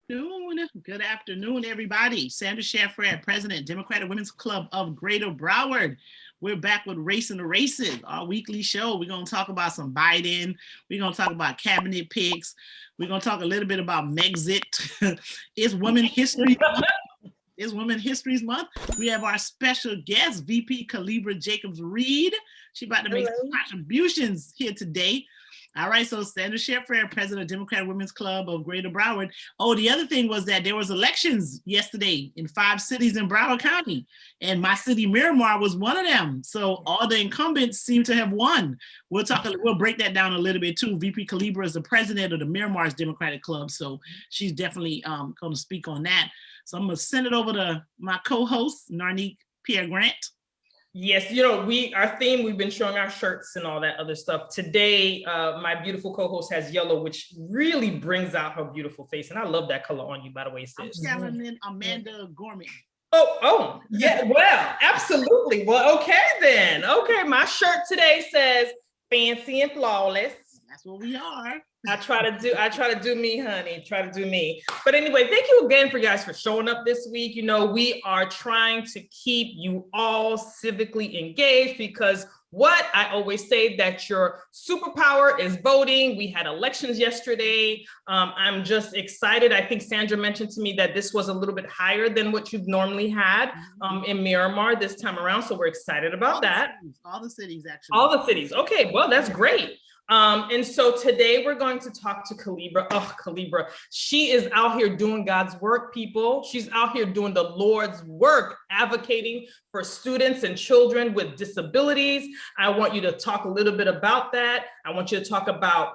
Good afternoon, everybody. Sandra Shaffer, President, Democratic Women's Club of Greater Broward. We're back with Race and the Races, our weekly show. We're going to talk about some Biden. We're going to talk about cabinet picks. We're going to talk a little bit about Megxit. It's Women History Month. It's Women History Month. We have our special guest, VP Kalebra Jacobs-Reed. She's about to make some contributions here today. All right, so Sandra Shaffer, President of Democratic Women's Club of Greater Broward. Oh, the other thing was that there was elections yesterday in 5 cities in Broward County, and my city, Miramar, was one of them. So all the incumbents seem to have won. We'll break that down a little bit too. VP Kalebra is the president of the Miramar's Democratic Club, so she's definitely going to speak on that. So I'm going to send it over to my co-host, Narnique Pierre-Grant. Yes, you know, our theme, we've been showing our shirts and all that other stuff. Today, my beautiful co-host has yellow, which really brings out her beautiful face. And I love that color on you, by the way, sis. I'm telling in Amanda Gorman. Oh, yeah, well, absolutely. Well, okay then. Okay, my shirt today says fancy and flawless. That's what we are. I try to do me, honey. Try to do me. But anyway, thank you again for guys for showing up this week. You know, we are trying to keep you all civically engaged because what I always say that your superpower is voting. We had elections yesterday. I'm just excited. I think Sandra mentioned to me that this was a little bit higher than what you've normally had in Miramar this time around. So we're excited about that. All the cities, actually. All the cities. Okay, well, that's great. And so today we're going to talk to Kalebra. Oh, Kalebra, she is out here doing God's work, people. She's out here doing the Lord's work, advocating for students and children with disabilities. I want you to talk a little bit about that. I want you to talk about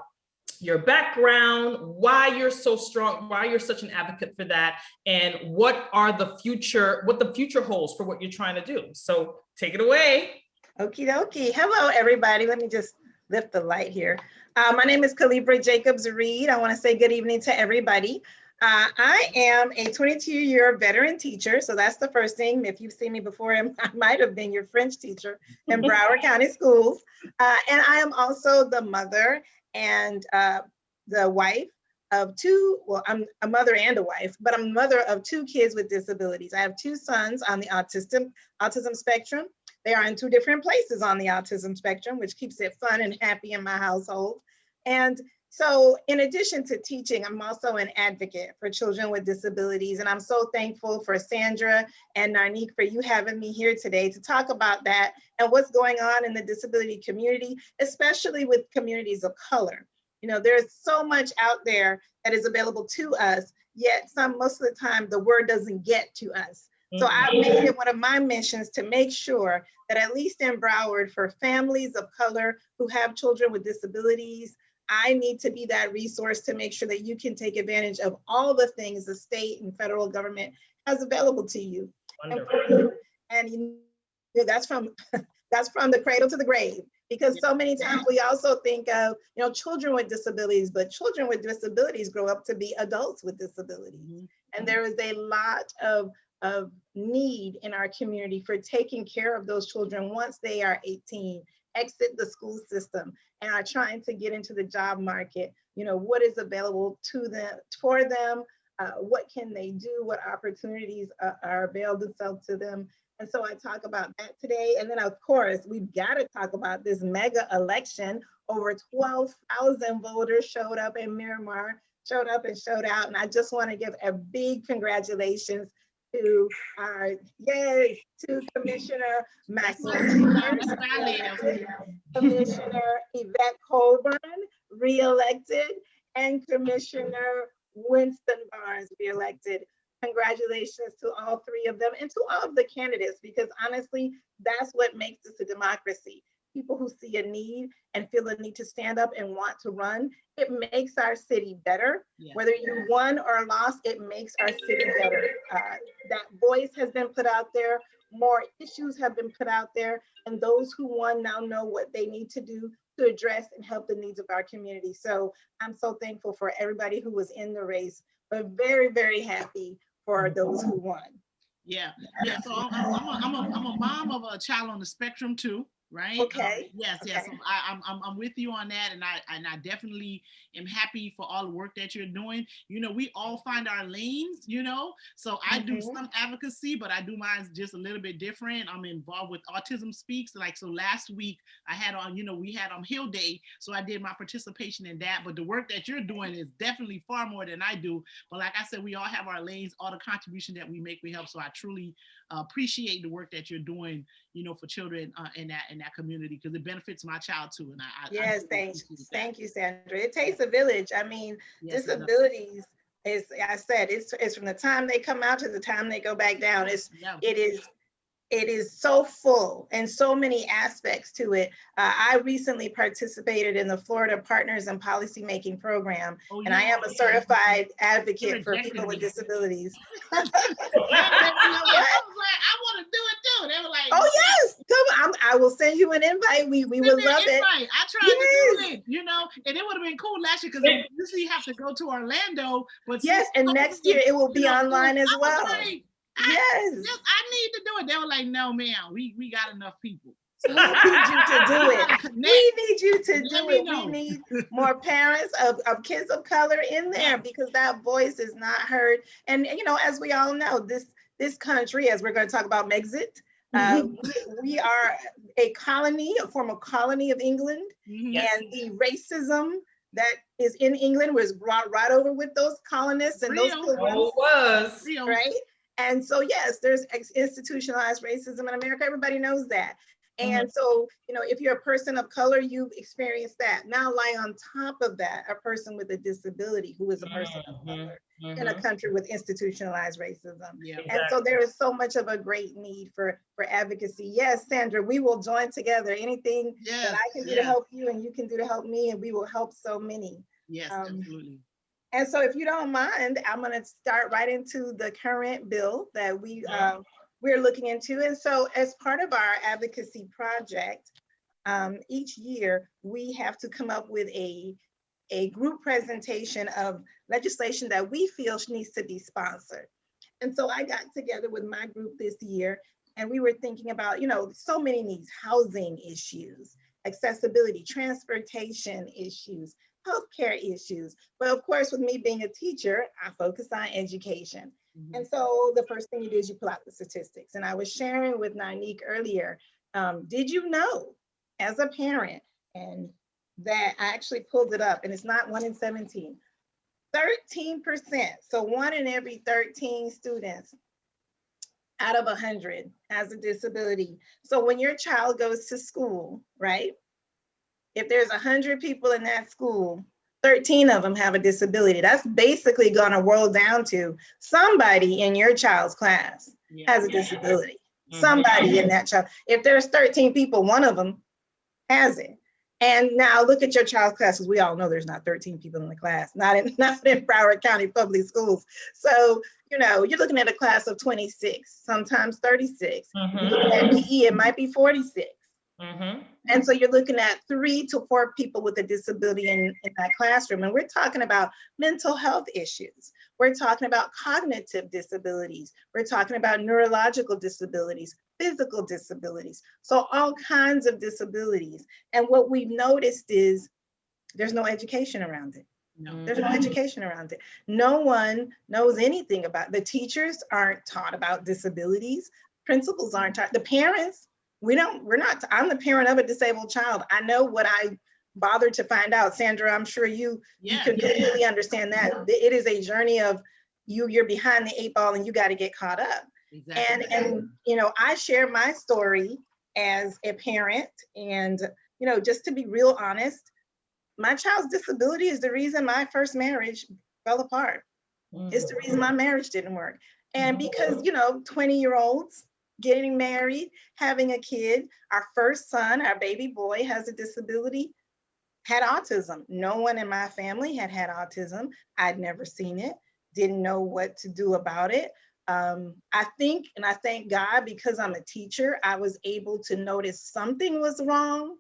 your background, why you're so strong, why you're such an advocate for that, and what the future holds for what you're trying to do. So take it away. Okie dokie. Hello, everybody. Let me just lift the light here. My name is Kalebra Jacobs-Reed. I want to say good evening to everybody. I am a 22-year veteran teacher, so that's the first thing. If you've seen me before, I might have been your French teacher in Broward County Schools. And I am also the mother and the wife of two, well, I'm a mother and a wife, but I'm a mother of 2 kids with disabilities. I have 2 sons on the autism spectrum. They are in 2 different places on the autism spectrum, which keeps it fun and happy in my household. And so in addition to teaching, I'm also an advocate for children with disabilities. And I'm so thankful for Sandra and Narnique for you having me here today to talk about that and what's going on in the disability community, especially with communities of color. You know, there's so much out there that is available to us, yet most of the time the word doesn't get to us. So I made it one of my missions to make sure that at least in Broward, for families of color who have children with disabilities, I need to be that resource to make sure that you can take advantage of all the things the state and federal government has available to you. And you know, that's from the cradle to the grave, because so many times we also think of, you know, children with disabilities, but children with disabilities grow up to be adults with disabilities. And there is a lot of need in our community for taking care of those children once they are 18, exit the school system, and are trying to get into the job market. You know, what is available to them, for them, what can they do, what opportunities are available themselves to them. And so I talk about that today. And then of course, we've got to talk about this mega election. Over 12,000 voters showed up in Miramar, showed up and showed out. And I just want to give a big congratulations to Commissioner Maxwell, Commissioner Yvette Colburn, re-elected, and Commissioner Winston Barnes, re-elected. Congratulations to all 3 of them and to all of the candidates, because honestly, that's what makes this a democracy. People who see a need and feel a need to stand up and want to run, it makes our city better. Whether you won or lost, it makes our city better. That voice has been put out there, more issues have been put out there, and those who won now know what they need to do to address and help the needs of our community. So I'm so thankful for everybody who was in the race, but very, very happy for those who won. So I'm a mom of a child on the spectrum too, right? Okay. Yes, Okay. yes. So I'm with you on that, and I definitely am happy for all the work that you're doing. You know, we all find our lanes, you know. So I do some advocacy, but I do mine just a little bit different. I'm involved with Autism Speaks. Like, so last week I had on, you know, we had on Hill Day, so I did my participation in that. But the work that you're doing is definitely far more than I do. But like I said, we all have our lanes, all the contribution that we make, we help. So I truly appreciate the work that you're doing, you know, for children in that community, because it benefits my child too. And Yes, really thank you, Sandra. It takes a village. I mean, yes, disabilities is, I said, it's from the time they come out to the time they go back down. It is so full and so many aspects to it. I recently participated in the Florida Partners in Policymaking program, and I am a certified advocate for people with disabilities. I was like, I want to do it too. They were like, oh yes, come on, I will send you an invite. We would love it. I tried to do it, you know, and it would have been cool last year because I usually have to go to Orlando. But yes, and next year it will be online as well. Yes, I need to do it. They were like, no, man, we got enough people. We need you to do it. We need you to do it. We need more parents of kids of color in there, because that voice is not heard. And, you know, as we all know, this country, as we're going to talk about Megxit, we are a colony, a former colony of England. And the racism that is in England was brought right over with those colonists and those was right. And so, yes, there's institutionalized racism in America. Everybody knows that. And so, you know, if you're a person of color, you've experienced that. Now lie on top of that, a person with a disability who is a person of color in a country with institutionalized racism. And so there is so much of a great need for advocacy. Yes, Sandra, we will join together. Anything that I can do to help you and you can do to help me, and we will help so many. Yes, absolutely. And so if you don't mind, I'm going to start right into the current bill that we're looking into. And so as part of our advocacy project, each year we have to come up with a group presentation of legislation that we feel needs to be sponsored. And so I got together with my group this year, and we were thinking about, you know, so many needs: housing issues, accessibility, transportation issues, healthcare issues. But of course, with me being a teacher, I focus on education. And so the first thing you do is you pull out the statistics. And I was sharing with Nainique earlier, did you know, as a parent, and that I actually pulled it up, and it's not 1 in 17, 13%. So 1 in every 13 students out of 100 has a disability. So when your child goes to school, right? If there's 100 people in that school, 13 of them have a disability. That's basically going to roll down to somebody in your child's class has a disability. Somebody in that child. If there's 13 people, one of them has it. And now look at your child's class, because we all know there's not 13 people in the class, not in Broward County Public Schools. So, you know, you're looking at a class of 26, sometimes 36. You're looking at PE, it might be 46. And so you're looking at 3 to 4 people with a disability in that classroom. And we're talking about mental health issues. We're talking about cognitive disabilities. We're talking about neurological disabilities, physical disabilities. So all kinds of disabilities. And what we've noticed is there's no education around it. There's no education around it. No one knows anything about it. The teachers aren't taught about disabilities. Principals aren't taught. The parents, we're not, I'm the parent of a disabled child. I know what I bothered to find out. Sandra, I'm sure you can completely understand that. It is a journey of you're behind the 8 ball and you got to get caught up. Exactly. And you know, I share my story as a parent, and you know, just to be real honest, my child's disability is the reason my first marriage fell apart. It's the reason my marriage didn't work. And because, you know, 20-year-olds getting married, having a kid, our first son, our baby boy, has a disability, had autism. No one in my family had autism. I'd never seen it, didn't know what to do about it. I think, and I thank God, because I'm a teacher, I was able to notice something was wrong.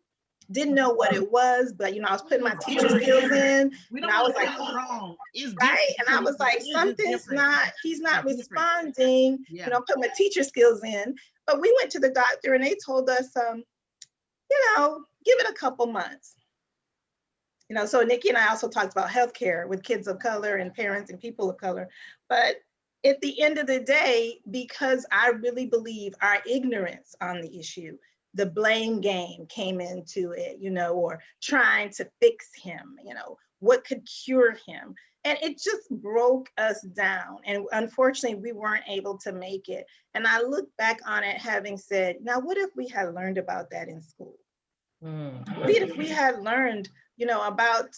Didn't know what it was, but you know, I was putting my teacher skills in, and I was like, wrong. Right? And I was like, something's not, he's not responding. You know, put my teacher skills in. But we went to the doctor and they told us, give it a couple months. So Nikki and I also talked about healthcare with kids of color and parents and people of color. But at the end of the day, because I really believe our ignorance on the issue, the blame game came into it, or trying to fix him, what could cure him. And it just broke us down. And unfortunately, we weren't able to make it. And I look back on it having said, now, what if we had learned about that in school? What if we had learned, about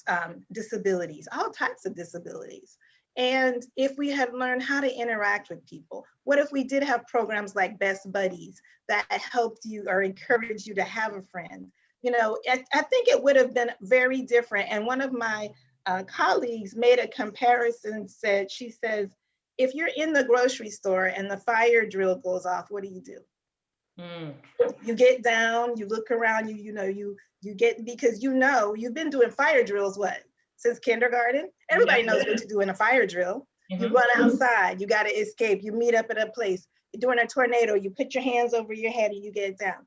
disabilities, all types of disabilities? And if we had learned how to interact with people? What if we did have programs like Best Buddies that helped you or encouraged you to have a friend? I think it would have been very different. And one of my colleagues made a comparison, she says, if you're in the grocery store and the fire drill goes off, what do you do? You get down, you look around, you get, because you've been doing fire drills, since kindergarten? Everybody knows what to do in a fire drill. You run outside, you got to escape, you meet up at a place. During a tornado, you put your hands over your head and you get down.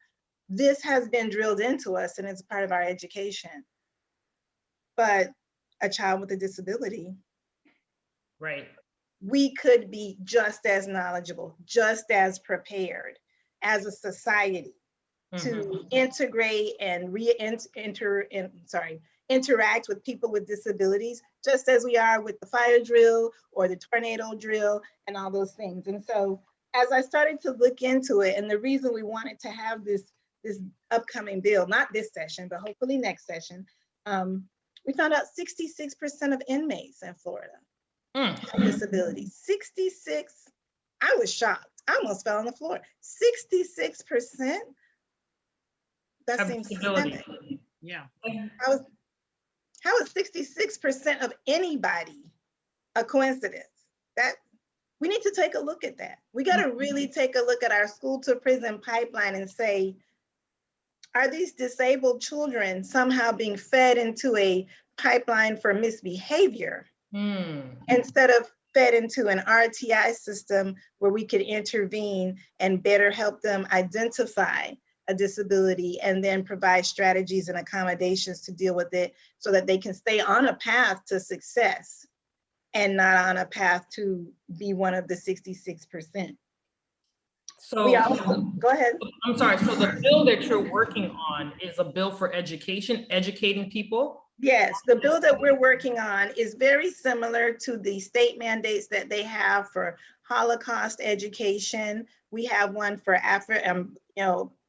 This has been drilled into us and it's part of our education. But a child with a disability, right? We could be just as knowledgeable, just as prepared as a society to integrate and interact with people with disabilities, just as we are with the fire drill or the tornado drill and all those things. And so as I started to look into it, and the reason we wanted to have this upcoming bill, not this session, but hopefully next session, we found out 66% of inmates in Florida have disabilities. 66, I was shocked. I almost fell on the floor. 66%? That seems systemic. Yeah. How is 66% of anybody a coincidence? That we need to take a look at that. We got to really take a look at our school to prison pipeline and say, are these disabled children somehow being fed into a pipeline for misbehavior instead of fed into an RTI system where we could intervene and better help them identify a disability and then provide strategies and accommodations to deal with it so that they can stay on a path to success and not on a path to be one of the 66%. So go ahead. I'm sorry. So the bill that you're working on is a bill for education, educating people? Yes, the bill that we're working on is very similar to the state mandates that they have for Holocaust education. We have one for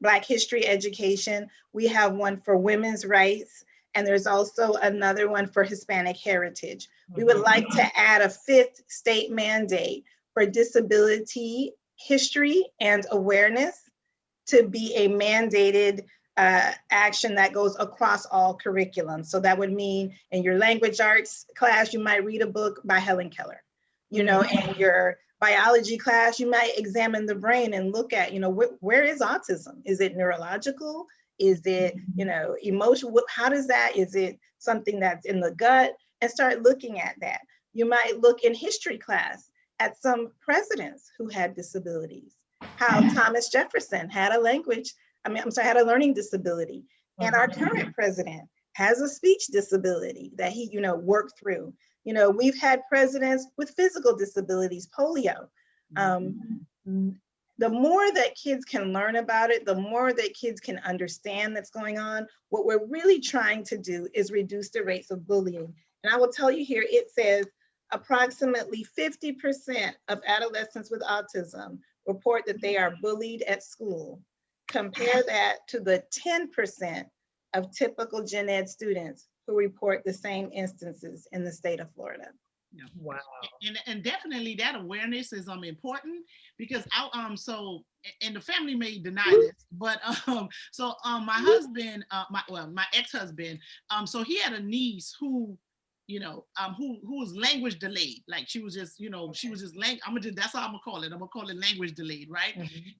Black history education. We have one for women's rights, and there's also another one for Hispanic heritage. We would like to add a 5th state mandate for disability history and awareness to be a mandated action that goes across all curriculums. So that would mean in your language arts class, you might read a book by Helen Keller. In your biology class, you might examine the brain and look at, where is autism? Is it neurological? Is it, emotional? How does that, is it something that's in the gut? And start looking at that. You might look in history class at some presidents who had disabilities, how Thomas Jefferson had a learning disability. And our current president has a speech disability that he, worked through. We've had presidents with physical disabilities, polio. The more that kids can learn about it, the more that kids can understand that's going on. What we're really trying to do is reduce the rates of bullying. And I will tell you here, it says approximately 50% of adolescents with autism report that they are bullied at school. Compare that to the 10% of typical gen ed students who report the same instances in the state of Florida. Yeah. Wow. And definitely that awareness is important because and the family may deny this, but my husband, my ex-husband, so he had a niece who who was language delayed. Like she was just, that's all I'm gonna call it. I'm gonna call it language delayed, right?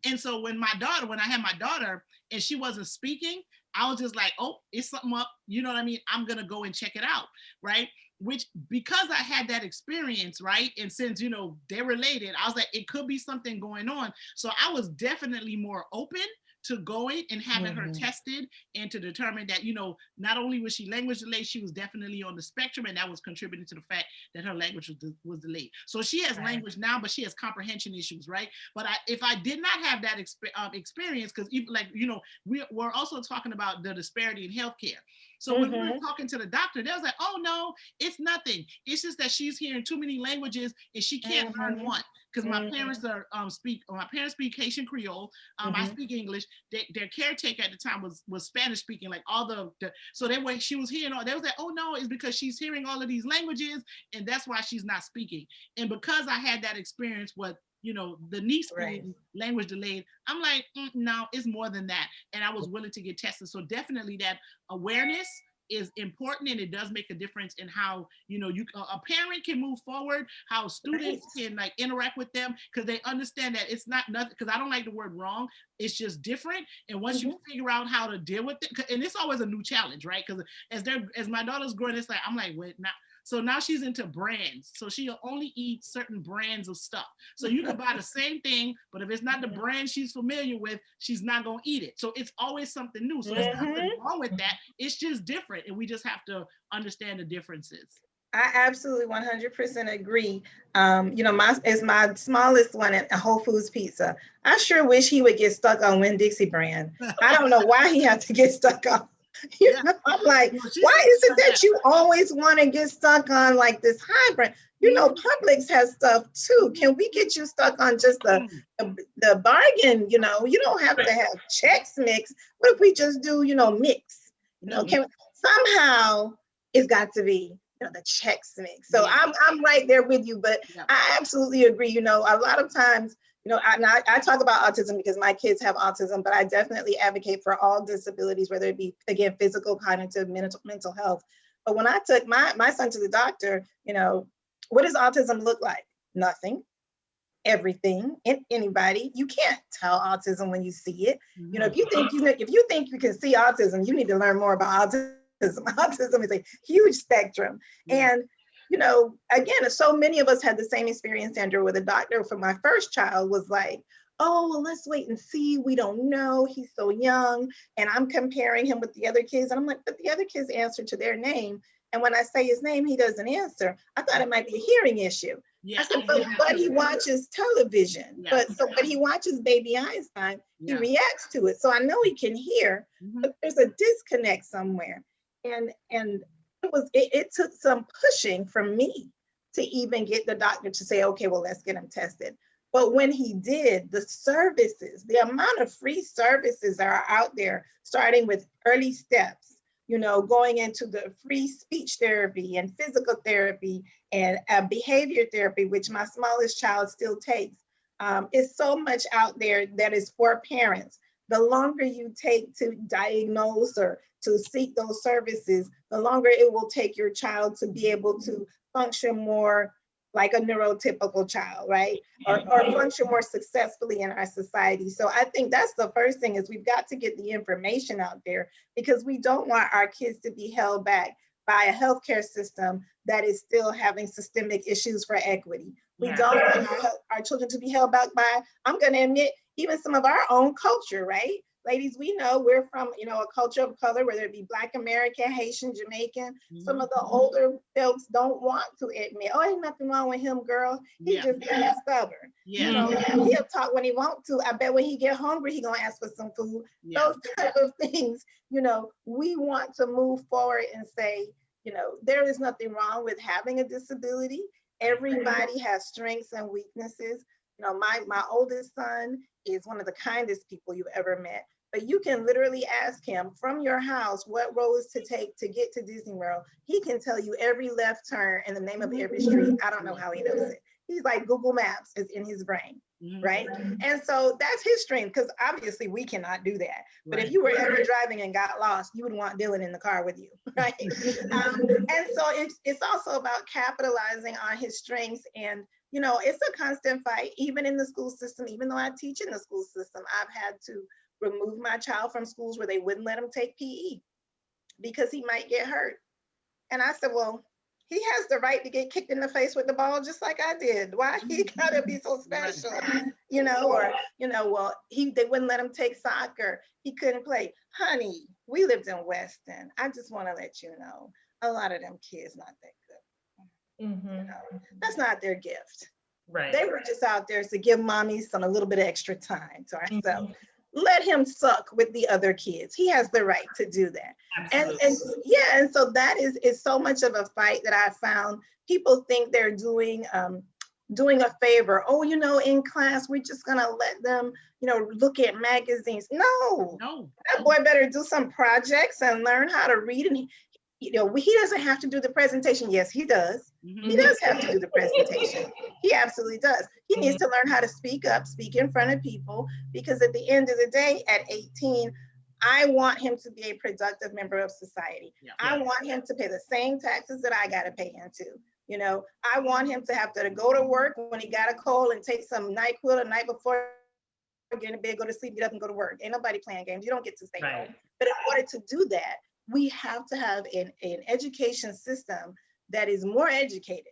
And so when I had my daughter and she wasn't speaking, I was just like, oh, it's something up. You know what I mean? I'm gonna go and check it out, right? Which, because I had that experience, right? And since, they're related, I was like, it could be something going on. So I was definitely more open to going and having her Mhm. tested and to determine that, not only was she language delayed, she was definitely on the spectrum, and that was contributing to the fact that her language was delayed. So she has language now, but she has comprehension issues, right? But if I did not have that experience, because we're also talking about the disparity in healthcare. So when we were talking to the doctor, they was like, oh no, it's nothing. It's just that she's hearing too many languages and she can't learn one. Because my parents speak Haitian Creole. I speak English. Their caretaker at the time was Spanish speaking, like all so she was hearing all. They was like, oh no, it's because she's hearing all of these languages and that's why she's not speaking. And because I had that experience with the niece being language delayed, I'm like, no, it's more than that. And I was willing to get tested. So definitely that awareness is important, and it does make a difference in how a parent can move forward, how students can like interact with them, because they understand that it's not nothing. Because I don't like the word wrong, it's just different. And once you figure out how to deal with it, and it's always a new challenge, right? Because as my daughter's growing, it's like I'm like, wait, now. So now she's into brands. So she'll only eat certain brands of stuff. So you can buy the same thing, but if it's not the brand she's familiar with, she's not going to eat it. So it's always something new. So there's nothing wrong with that. It's just different. And we just have to understand the differences. I absolutely 100% agree. My smallest one at Whole Foods Pizza. I sure wish he would get stuck on Winn-Dixie brand. I don't know why he had to get stuck on. I'm like, why is it that you always want to get stuck on like this high brand? Publix has stuff too. Can we get you stuck on just the bargain? You don't have to have Chex Mix. What if we just do, mix? Somehow it's got to be the Chex Mix. So I'm right there with you, but I absolutely agree. A lot of times, I talk about autism because my kids have autism, but I definitely advocate for all disabilities, whether it be, again, physical, cognitive, mental health. But when I took my son to the doctor, what does autism look like? Nothing, everything, and anybody. You can't tell autism when you see it. If you think you can see autism, you need to learn more about autism. Autism is a huge spectrum. And again, so many of us had the same experience, Sandra, with a doctor for my first child was like, oh, well, let's wait and see. We don't know. He's so young. And I'm comparing him with the other kids. And I'm like, but the other kids answer to their name. And when I say his name, he doesn't answer. I thought it might be a hearing issue. I said, but he watches television. But he watches Baby Einstein. He reacts to it. So I know he can hear, but there's a disconnect somewhere. And it took some pushing from me to even get the doctor to say, okay, well, let's get him tested. But when he did, the services, the amount of free services that are out there, starting with early steps, going into the free speech therapy and physical therapy and behavior therapy, which my smallest child still takes, is so much out there that is for parents. The longer you take to diagnose or to seek those services, the longer it will take your child to be able to function more like a neurotypical child, right? Or function more successfully in our society. So I think that's the first thing is we've got to get the information out there because we don't want our kids to be held back by a healthcare system that is still having systemic issues for equity. We don't want our children to be held back by, I'm going to admit, even some of our own culture, right? Ladies, we know we're from, a culture of color, whether it be Black American, Haitian, Jamaican. Some of the older folks don't want to admit, oh, ain't nothing wrong with him, girl. He just being stubborn. He'll talk when he wants to. I bet when he get hungry, he gonna ask for some food. Those type of things, we want to move forward and say, there is nothing wrong with having a disability. Everybody has strengths and weaknesses. My oldest son is one of the kindest people you've ever met, but you can literally ask him from your house what roads to take to get to Disney World. He can tell you every left turn and the name of every street. I don't know how he knows it. He's like Google Maps is in his brain, right? And so that's his strength because obviously we cannot do that. But if you were ever driving and got lost, you would want Dylan in the car with you, right? And so it's also about capitalizing on his strengths. And it's a constant fight, even in the school system. Even though I teach in the school system, I've had to remove my child from schools where they wouldn't let him take PE because he might get hurt. And I said, well, he has the right to get kicked in the face with the ball just like I did. Why he gotta be so special? You know, or, you know, well, they wouldn't let him take soccer. He couldn't play. Honey, we lived in Weston. I just want to let you know, a lot of them kids not that good. Mm-hmm. You know, that's not their gift. Right. They were just out there to give mommy a little bit of extra time to ourselves. Mm-hmm. Let him suck with the other kids. He has the right to do that. And yeah, and so that is so much of a fight that I found. People think they're doing a favor. Oh, you know, in class, we're just gonna let them, you know, look at magazines. No, that boy better do some projects and learn how to read. And you know, he doesn't have to do the presentation. Yes, he does. He does have to do the presentation. He absolutely does. He needs to learn how to speak up, speak in front of people, because at the end of the day, at 18, I want him to be a productive member of society. Yeah. I want him to pay the same taxes that I got to pay into. You know, I want him to have to go to work when he got a cold and take some NyQuil the night before, get in bed, go to sleep, get up and go to work. Ain't nobody playing games. You don't get to stay home. But in order to do that, we have to have an education system that is more educated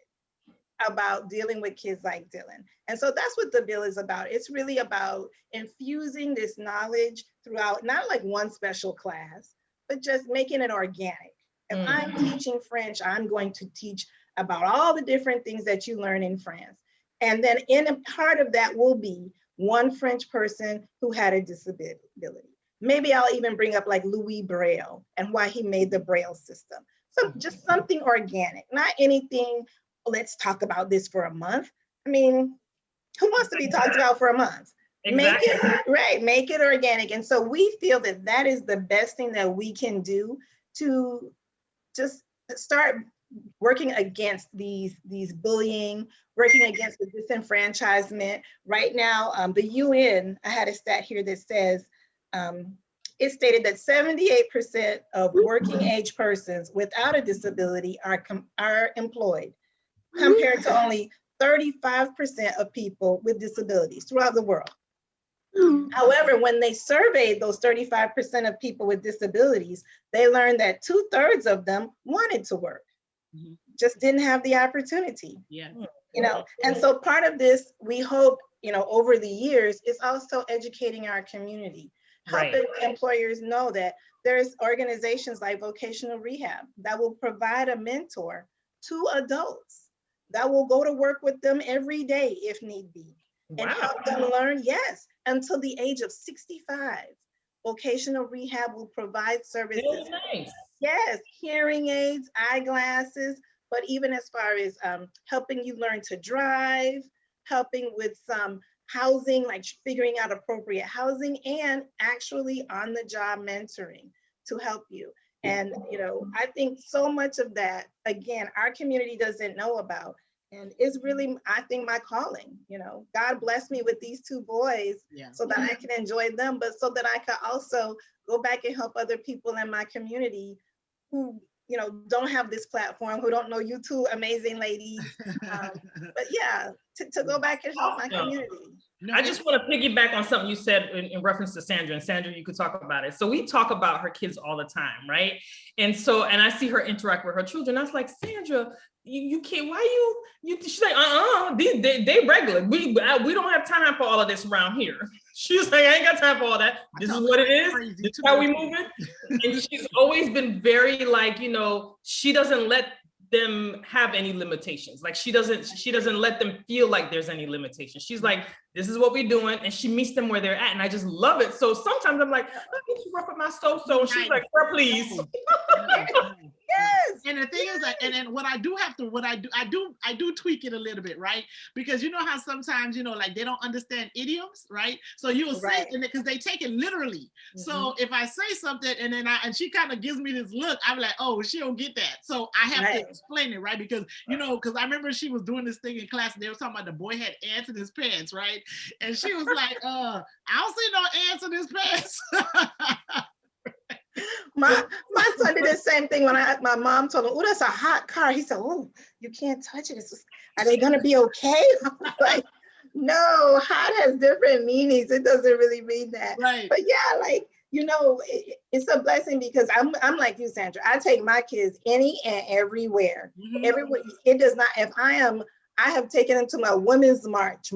about dealing with kids like Dylan. And so that's what the bill is about. It's really about infusing this knowledge throughout, not like one special class, but just making it organic. If I'm teaching French, I'm going to teach about all the different things that you learn in France. And then in a part of that will be one French person who had a disability. Maybe I'll even bring up like Louis Braille and why he made the Braille system. So just something organic, not anything, let's talk about this for a month. I mean, who wants to be talked about for a month? Exactly. Make it organic. And so we feel that that is the best thing that we can do to just start working against these bullying, working against the disenfranchisement. Right now, the UN, I had a stat here that says, it stated that 78% of working age persons without a disability are employed, compared to only 35% of people with disabilities throughout the world. However, when they surveyed those 35% of people with disabilities, they learned that 2/3 of them wanted to work, just didn't have the opportunity. Yeah. You know, and so part of this, we hope, you know, over the years, is also educating our community, helping employers know that there's organizations like vocational rehab that will provide a mentor to adults that will go to work with them every day if need be, and help them learn, until the age of 65. Vocational rehab will provide services. Yes, hearing aids, eyeglasses, but even as far as helping you learn to drive, helping with some housing, like figuring out appropriate housing, and actually on the job mentoring to help you. And, you know, I think so much of that, again, our community doesn't know about. And it's really, I think, my calling. You know, God blessed me with these two boys so that I can enjoy them, but so that I could also go back and help other people in my community who, you know, don't have this platform, who don't know you two amazing ladies. But yeah, to go back and help my community. I just want to piggyback on something you said in reference to Sandra, and Sandra, you could talk about it. So we talk about her kids all the time, right? And so, and I see her interact with her children. I was like, Sandra, you can't, why you she's like, they regular. We don't have time for all of this around here. She's like, I ain't got time for all that. This is what it is. This is how we moving. And she's always been very like, you know, she doesn't let them have any limitations. Like she doesn't let them feel like there's any limitations. She's like, this is what we're doing, and she meets them where they're at, and I just love it. So sometimes I'm like, I need to work with my so-so, and she's like, girl, please. Yes. And the thing is, like, and then what I do tweak it a little bit, right? Because you know how sometimes, you know, like they don't understand idioms, right? So you'll say, because they take it literally. So if I say something and then she kind of gives me this look, I'm like, oh, she don't get that. So I have to explain it, right? Because, you know, because I remember she was doing this thing in class and they were talking about the boy had ants in his pants, right? And she was like, I don't see no ants in his pants. My son did the same thing when my mom told him, oh, that's a hot car. He said, oh, you can't touch it. Are they going to be okay? I was like, no, hot has different meanings. It doesn't really mean that. Right. But yeah, like, It's a blessing because I'm like you, Sandra. I take my kids any and everywhere. Everywhere. It does not, I have taken them to my women's march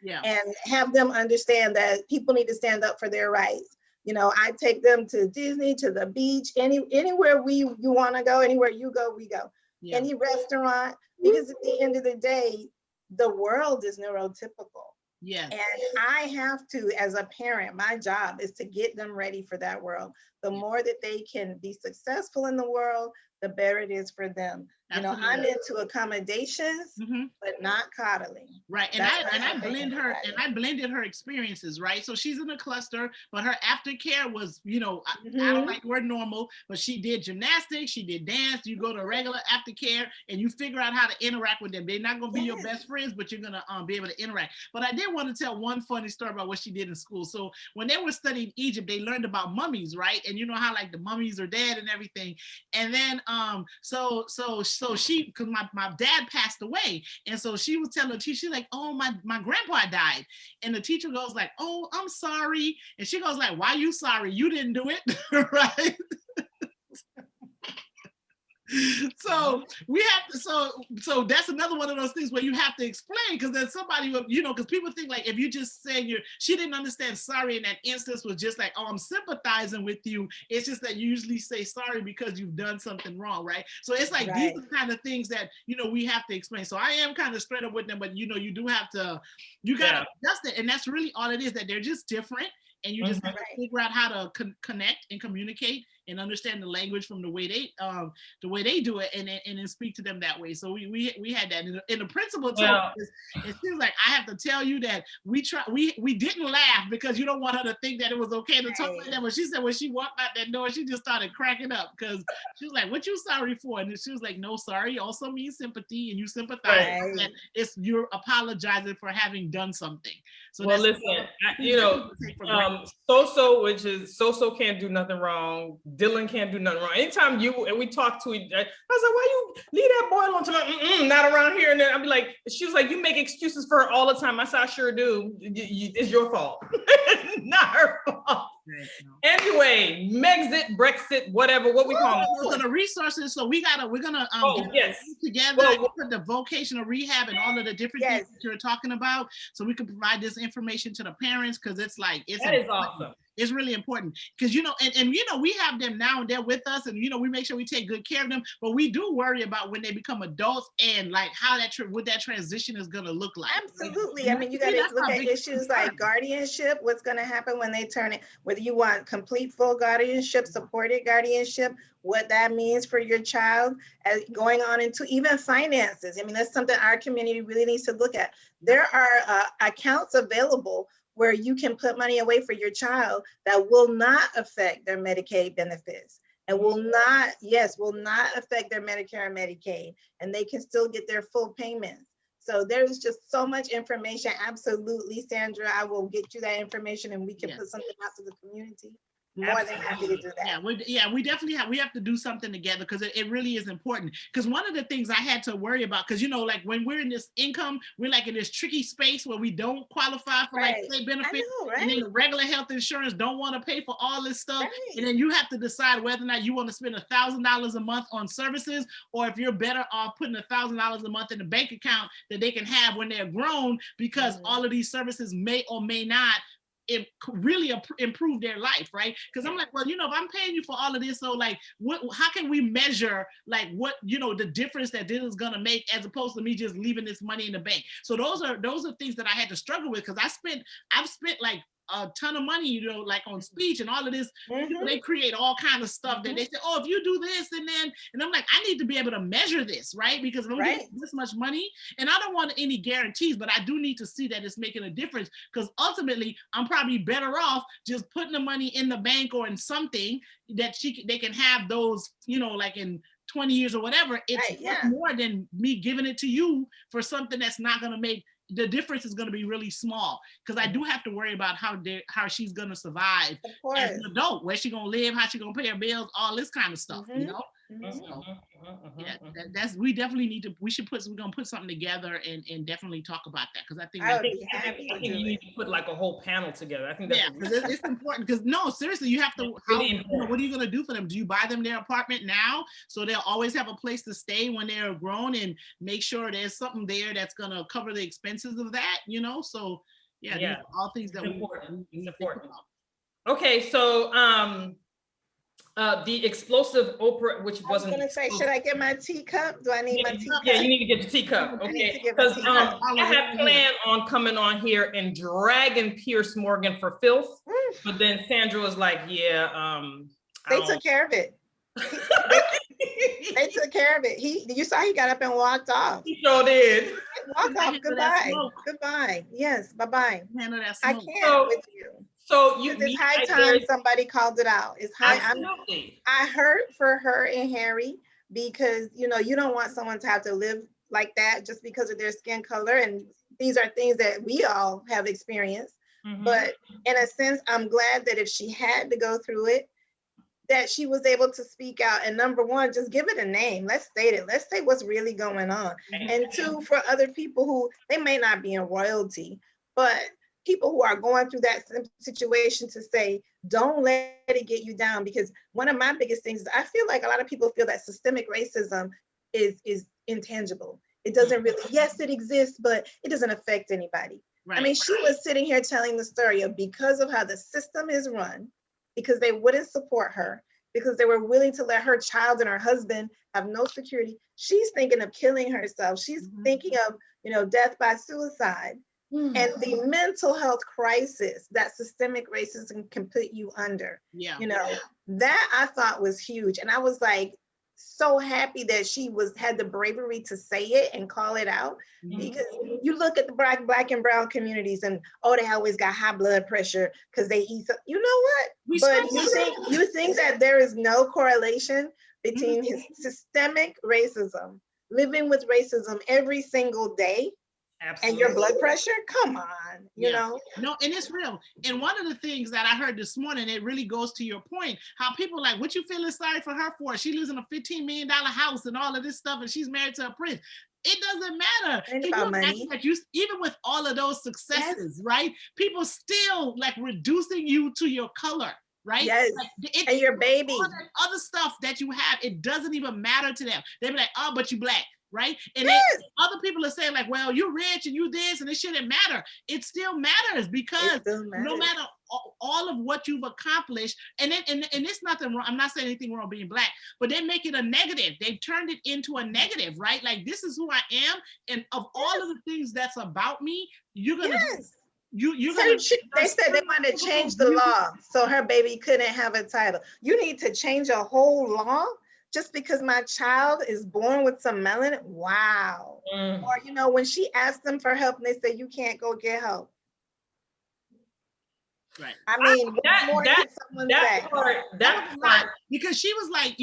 and have them understand that people need to stand up for their rights. I take them to Disney, to the beach, anywhere you want to go, anywhere you go, we go. Any restaurant, because at the end of the day, the world is neurotypical. Yes. And I have to, as a parent, my job is to get them ready for that world. The more that they can be successful in the world, the better it is for them. Absolutely. I'm into accommodations, but not coddling. Right. And I blended her experiences, right? So she's in a cluster, but her aftercare was, I don't like the word normal, but she did gymnastics, she did dance. You go to regular aftercare and you figure out how to interact with them. They're not going to be your best friends, but you're going to be able to interact. But I did want to tell one funny story about what she did in school. So when they were studying Egypt, they learned about mummies, right? And you know how like the mummies are dead and everything. And then so she, because my dad passed away, and so she was telling the teacher, she's like, oh, my grandpa died. And the teacher goes like, oh, I'm sorry. And she goes like, why you sorry? You didn't do it. Right? So we have to, so that's another one of those things where you have to explain, because then somebody will, because people think like if you just say she didn't understand sorry in that instance was just like, oh, I'm sympathizing with you. It's just that you usually say sorry because you've done something wrong, right? So it's like these are the kind of things that we have to explain. So I am kind of straight up with them, but you do have to, you gotta adjust it, and that's really all it is, that they're just different. And you just have to figure out how to connect and communicate and understand the language from the way they do it, and then speak to them that way. So we had that. And the principal told us, it seems like I have to tell you that we didn't laugh because you don't want her to think that it was okay to talk like that. But she said when she walked out that door, she just started cracking up because she was like, "What you sorry for?" And she was like, "No, sorry also means sympathy, and you sympathize. Right. You're apologizing for having done something." So listen, So-So can't do nothing wrong. Dylan can't do nothing wrong. Anytime we talk to each other, I was like, why you leave that boy alone? Not around here. And then I'd be like, she was like, you make excuses for her all the time. I said, I sure do. It's your fault. Not her fault. Anyway, Megxit, Brexit, whatever, what we call it. So the resources, so we're gonna together put the vocational rehab and all of the different things that you're talking about, so we can provide this information to the parents, because it's awesome. It's really important because, and we have them now and they're with us, and, we make sure we take good care of them, but we do worry about when they become adults and like how what that transition is going to look like. Absolutely. I mean, you got to look at issues like guardianship, what's going to happen when they turn it, whether you want complete full guardianship, supported guardianship, what that means for your child, as going on into even finances. I mean, that's something our community really needs to look at. There are accounts available where you can put money away for your child that will not affect their Medicaid benefits and will not affect their Medicare and Medicaid, and they can still get their full payments. So there's just so much information. Absolutely, Sandra, I will get you that information and we can put something out to the community. More than happy to do that. We definitely have to do something together, because it really is important. Because one of the things I had to worry about, because like when we're in this income, we're like in this tricky space where we don't qualify for like state benefits, and then the regular health insurance don't want to pay for all this stuff, and then you have to decide whether or not you want to spend $1,000 a month on services, or if you're better off putting $1,000 a month in a bank account that they can have when they're grown, because all of these services may or may not really improve their life, right? Because I'm like, well, if I'm paying you for all of this, so like, how can we measure like what the difference that this is gonna make, as opposed to me just leaving this money in the bank? So those are things that I had to struggle with, because I've spent like a ton of money, like on speech and all of this. They create all kinds of stuff that they say, oh, if you do this, and I'm like, I need to be able to measure this, right? Because if I'm getting this much money, and I don't want any guarantees, but I do need to see that it's making a difference, because ultimately I'm probably better off just putting the money in the bank or in something that they can have those, like in 20 years or whatever. It's more than me giving it to you for something that's not going to make the difference. Is going to be really small, because I do have to worry about how she's going to survive as an adult, where she going to live, how she going to pay her bills, all this kind of stuff, So, yeah, we definitely need to. We're gonna put something together and definitely talk about that because I think I would be happy to do you need it. to put like a whole panel together. I think that's because it's important. Because no, seriously, you have to. What are you gonna do for them? Do you buy them their apartment now so they'll always have a place to stay when they're grown, and make sure there's something there that's gonna cover the expenses of that? So these are all things that we think about. Okay, so the explosive Oprah, which wasn't. I was gonna say, should I get my teacup? Do I need my teacup? Yeah, you need to get the teacup. Okay, because I had planned on coming on here and dragging Pierce Morgan for filth, but then Sandra was like, "Yeah, they took care of it." They took care of it. You saw he got up and walked off. He sure did. Walked off. Goodbye. Goodbye. Yes. Bye-bye. I can't with you. So it's high time somebody called it out. It's high. Absolutely. I hurt for her and Harry because you don't want someone to have to live like that just because of their skin color. And these are things that we all have experienced. But in a sense, I'm glad that if she had to go through it, that she was able to speak out. And number one, just give it a name. Let's state it. Let's say what's really going on. And two, for other people who they may not be in royalty, but people who are going through that situation, to say, don't let it get you down. Because one of my biggest things is I feel like a lot of people feel that systemic racism is intangible. It doesn't really, yes, it exists, but it doesn't affect anybody. Right. I mean, she was sitting here telling the story of because of how the system is run, because they wouldn't support her, because they were willing to let her child and her husband have no security. She's thinking of killing herself. She's thinking of, death by suicide. And the mental health crisis that systemic racism can put you under, that I thought was huge. And I was like, so happy that she had the bravery to say it and call it out, because you look at the black and brown communities and they always got high blood pressure because they eat. You know what? But you think that there is no correlation between his systemic racism, living with racism every single day. Absolutely. And your blood pressure, come on, you know? No, and it's real. And one of the things that I heard this morning, it really goes to your point, how people like, what you feeling sorry for her for? She lives in a $15 million house and all of this stuff, and she's married to a prince. It doesn't matter. Ain't about money. That even with all of those successes, right? People still like reducing you to your color. Right? Yes. And your baby. All that other stuff that you have, it doesn't even matter to them. They be like, oh, but you black. Right? And other people are saying like, well, you're rich and you this and it shouldn't matter. It still matters because no matter all of what you've accomplished, and it's nothing wrong. I'm not saying anything wrong being black, but they make it a negative. They've turned it into a negative, right? Like, this is who I am. And of all of the things that's about me, you're going to they said they wanted to change the law so her baby couldn't have a title. You need to change a whole law just because my child is born with some melanin. Wow. Or, when she asked them for help and they say, you can't go get help. Right. I mean, that part, because she was like,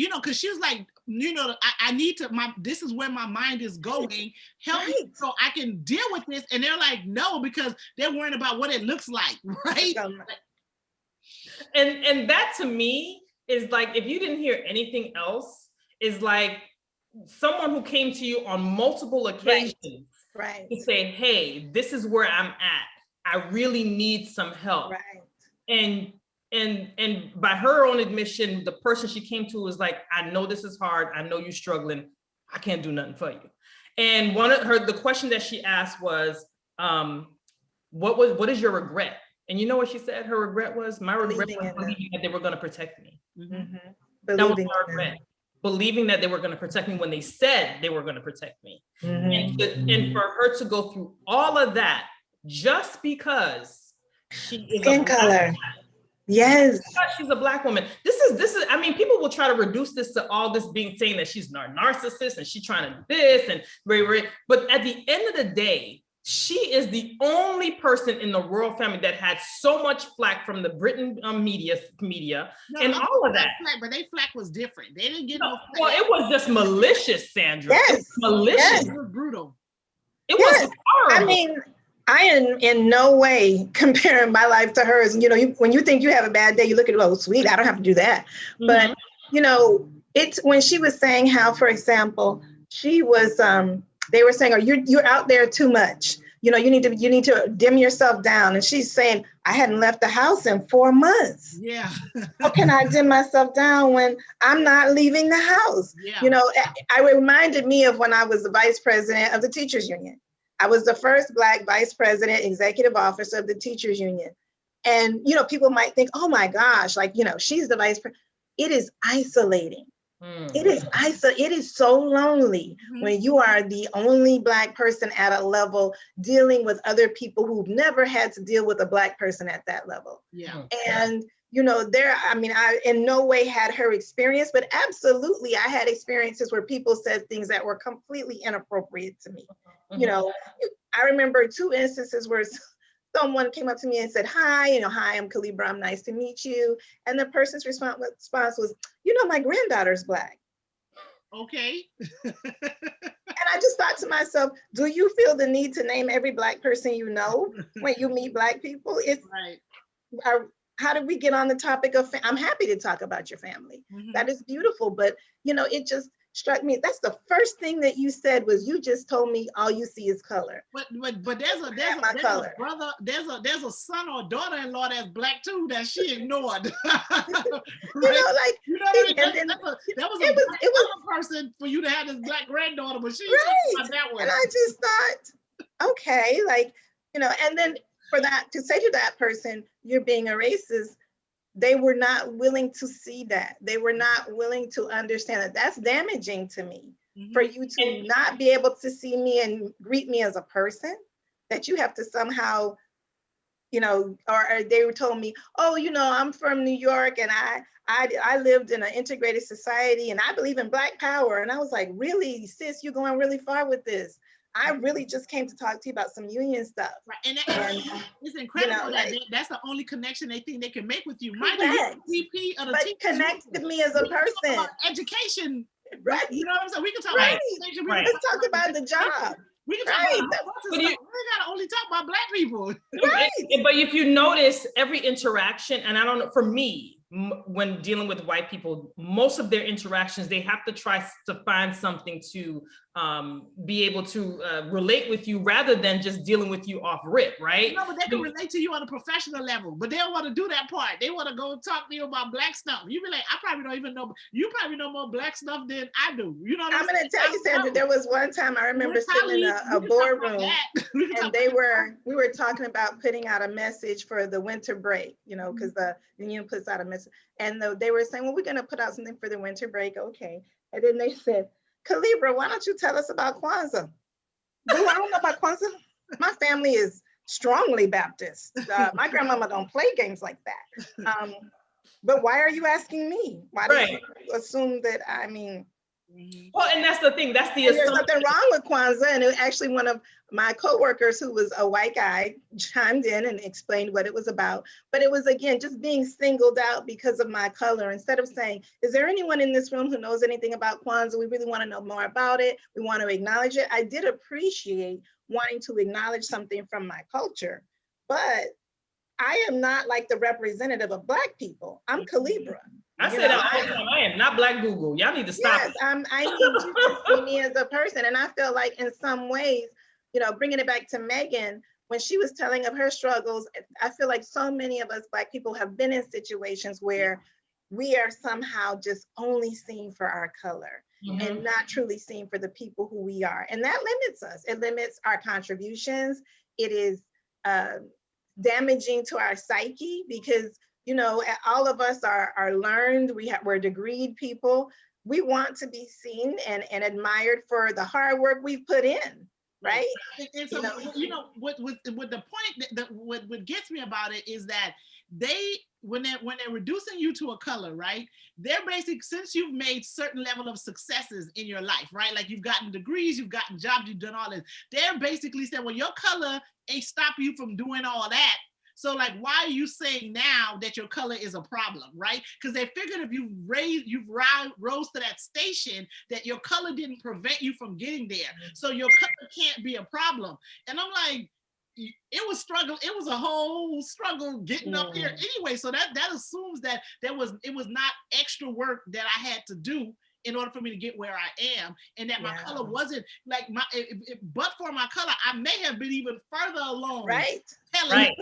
I need to, this is where my mind is going. Help me so I can deal with this. And they're like, no, because they're worrying about what it looks like, right? And that to me is like, if you didn't hear anything else, is like someone who came to you on multiple occasions to say, hey, this is where I'm at. I really need some help. Right. And by her own admission, the person she came to was like, I know this is hard. I know you're struggling. I can't do nothing for you. And the question that she asked was, what is your regret? And you know what she said? Her regret was, my regret was believing that they were going to protect me. That was my regret. Believing that they were going to protect me when they said they were going to protect me. And for her to go through all of that just because she is skin color. Yes. She's a Black woman. This is, I mean, people will try to reduce this to all this being saying that she's a narcissist and she's trying to do this and but at the end of the day, she is the only person in the royal family that had so much flack from the Britain media and all of that. But they flack was different. They didn't get no flack. Well, it was just malicious, Sandra. Yes. It was malicious. Yes. It was brutal. It was horrible. I mean, I am in no way comparing my life to hers. When you think you have a bad day, you look at, oh, sweet, I don't have to do that. But, it's when she was saying how, for example, she was they were saying, oh, you're out there too much. You know, you need to dim yourself down. And she's saying, I hadn't left the house in 4 months. Yeah. How can I dim myself down when I'm not leaving the house? Yeah. You know, it reminded me of when I was the vice president of the teachers union. I was the first Black vice president, executive officer of the teachers union. And, you know, people might think, oh my gosh, like, you know, she's the vice president. It is isolating. It is so lonely when you are the only Black person at a level dealing with other people who've never had to deal with a Black person at that level. Yeah. And, you know, I in no way had her experience, but absolutely I had experiences where people said things that were completely inappropriate to me. You know, I remember 2 instances where someone came up to me and said, hi, you know, hi, I'm Kalebra, I'm nice to meet you. And the person's response was, you know, my granddaughter's Black. Okay. And I just thought to myself, do you feel the need to name every Black person you know when you meet Black people? It's right. How did we get on the topic of, I'm happy to talk about your family. That is beautiful. But, you know, it just struck me. That's the first thing that you said was you just told me all you see is color. But there's a brother, there's a son or daughter-in-law that's Black too that she ignored. Right? You know, like, you know what I mean? That was a Black person for you to have this Black granddaughter, but she right. that one. And I just thought, okay, like, you know, and then for that to say to that person, you're being a racist, they were not willing to see that. They were not willing to understand that. That's damaging to me. For you to not be able to see me and greet me as a person, that you have to somehow, you know, or they told me, oh, you know, I'm from New York and I lived in an integrated society and I believe in Black power. And I was like, really, sis, you're going really far with this. I really just came to talk to you about some union stuff. Right. And it's incredible, you know, that that's the only connection they think they can make with you. Mind you, VP of the but connect to me as a person. Education, right? You know what I'm saying? We can talk about education. Let's talk about the job. We can talk about we gotta only talk about Black people. Right. But if you notice every interaction, and I don't know, for me, when dealing with white people, most of their interactions, they have to try to find something to be able to relate with you rather than just dealing with you off rip, right? No, but they can relate to you on a professional level, but they don't want to do that part. They want to go talk to you about Black stuff. You be like, I probably don't even know. You probably know more Black stuff than I do. You know what I'm going to tell you, Sandra, there was one time I remember sitting in a boardroom and we were talking about putting out a message for the winter break, you know, because the union puts out a message. And they were saying, well, we're going to put out something for the winter break. Okay. And then they said, Kalebra, why don't you tell us about Kwanzaa? Well, I don't know about Kwanzaa. My family is strongly Baptist. My grandmama don't play games like that. But why are you asking me? Why do you assume that, I mean, well, and that's the thing. That's the assumption. There's nothing wrong with Kwanzaa. And actually one of my coworkers who was a white guy chimed in and explained what it was about. But it was, again, just being singled out because of my color. Instead of saying, is there anyone in this room who knows anything about Kwanzaa? We really want to know more about it. We want to acknowledge it. I did appreciate wanting to acknowledge something from my culture, but I am not like the representative of Black people. I'm Kalebra. I say that all the time. I am not Black Google. Y'all need to stop. Yes, I need you to see me as a person. And I feel like in some ways, you know, bringing it back to Megan, when she was telling of her struggles, I feel like so many of us Black people have been in situations where we are somehow just only seen for our color and not truly seen for the people who we are. And that limits us. It limits our contributions. It is damaging to our psyche because, you know, all of us are learned, we're degreed people. We want to be seen and admired for the hard work we've put in, right? And so, you know, what the point, what gets me about it is that when they're reducing you to a color, right? They're basically, since you've made certain level of successes in your life, right? Like you've gotten degrees, you've gotten jobs, you've done all this. They're basically saying, well, your color ain't stop you from doing all that. So like, why are you saying now that your color is a problem, right? Because they figured if you've rose to that station, that your color didn't prevent you from getting there. So your color can't be a problem. And I'm like, it was struggle. It was a whole struggle getting up here anyway. So that assumes that it was not extra work that I had to do in order for me to get where I am, and that my color wasn't like but for my color, I may have been even further along. Right.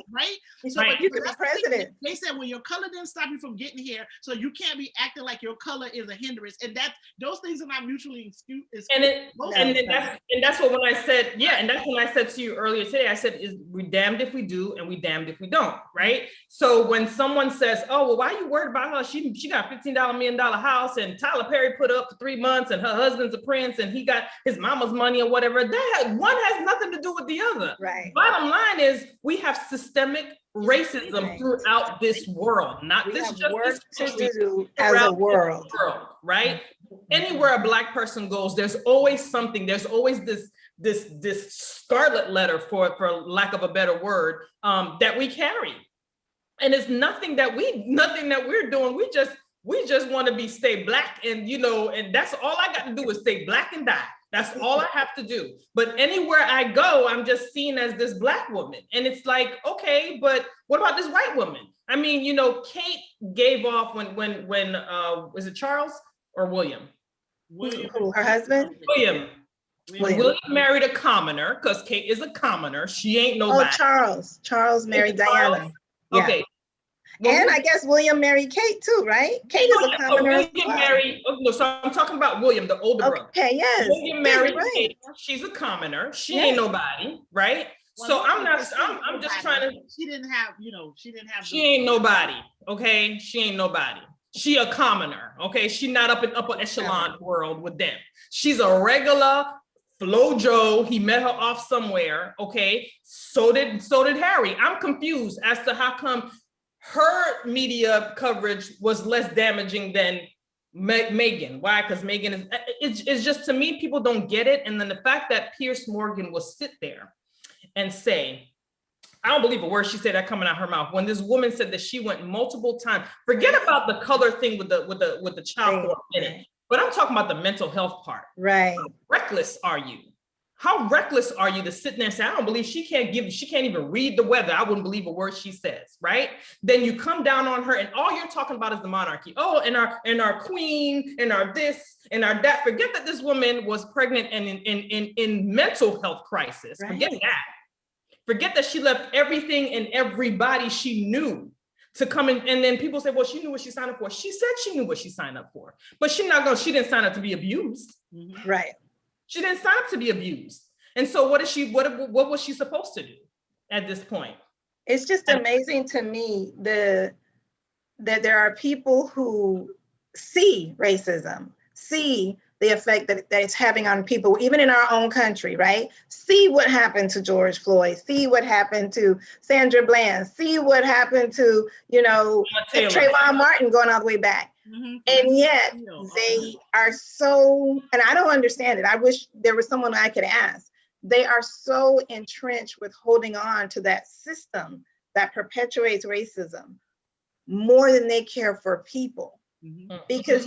Right. So you could be president. They said, well, your color didn't stop you from getting here, so you can't be acting like your color is a hindrance, and those things are not mutually exclusive. And that's what when I said, and that's when I said to you earlier today, I said, is we damned if we do and we damned if we don't, right? So when someone says, oh, well, why are you worried about her? She got a $15 million house, and Tyler Perry put up for 3 months, and her husband's a prince, and he got his mama's money or whatever. One has nothing to do with the other. Right. Bottom line is we have systemic racism throughout this world, not this just work this to do as a world, right? Anywhere a Black person goes, there's always something. There's always this scarlet letter, for lack of a better word, that we carry, and it's nothing that we're doing. We just want to stay Black, and and that's all I got to do is stay Black and die. That's all I have to do. But anywhere I go, I'm just seen as this Black woman. And it's like, okay, but what about this white woman? I mean, Kate gave off when was it Charles or William? Who, her husband? William married a commoner, because Kate is a commoner. She ain't nobody. Oh, Charles married Diana. Yeah. Okay. And I guess William married Kate too, right? Kate is a commoner. So I'm talking about William, the older brother. Okay, yes. William married Kate. She's a commoner. She ain't nobody, right? Well, so I'm just trying to. She didn't have. She ain't nobody. Okay, she ain't nobody. She a commoner. Okay, she not up in upper echelon world with them. She's a regular Flo Joe. He met her off somewhere. Okay, so did Harry. I'm confused as to how come her media coverage was less damaging than Meghan. Why? Because Meghan it's just, to me, people don't get it. And then the fact that Piers Morgan will sit there and say, I don't believe a word she said that coming out her mouth. When this woman said that she went multiple times, forget about the color thing with the child for a minute, but I'm talking about the mental health part. Right. How reckless are you? How reckless are you to sit there and say, I don't believe she can't even read the weather. I wouldn't believe a word she says, right? Then you come down on her and all you're talking about is the monarchy. Oh, and our queen and our this and our that. Forget that this woman was pregnant and in mental health crisis. Right. Forget that. Forget that she left everything and everybody she knew to come in. And then people say, well, she knew what she signed up for. She said she knew what she signed up for, but she didn't sign up to be abused. Right. She didn't sign up to be abused. And so what was she supposed to do at this point? It's just amazing to me that there are people who see racism, see the effect that it's having on people, even in our own country, right? See what happened to George Floyd, see what happened to Sandra Bland, see what happened to, Trayvon Martin going all the way back. Mm-hmm. And yet they are so, and I don't understand it. I wish there was someone I could ask. They are so entrenched with holding on to that system that perpetuates racism more than they care for people. Mm-hmm. Because,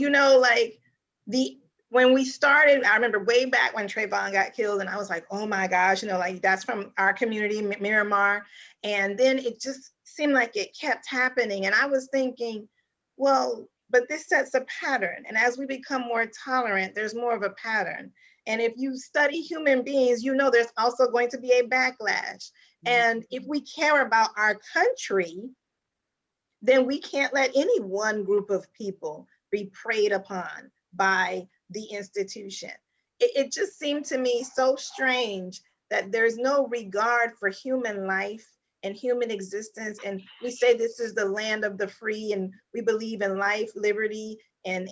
when we started, I remember way back when Trayvon got killed, and I was like, oh my gosh, that's from our community, Miramar. And then it just seemed like it kept happening. And I was thinking, well, but this sets a pattern. And as we become more tolerant, there's more of a pattern. And if you study human beings, there's also going to be a backlash. Mm-hmm. And if we care about our country, then we can't let any one group of people be preyed upon by the institution. It just seemed to me so strange that there's no regard for human life and human existence. And we say this is the land of the free, and we believe in life, liberty, and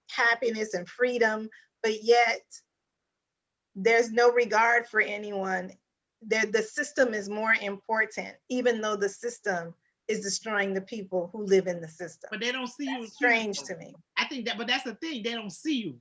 happiness and freedom, but yet there's no regard for anyone. The system is more important, even though the system is destroying the people who live in the system. But they don't see you. Strange to me. I think that, but that's the thing, they don't see you.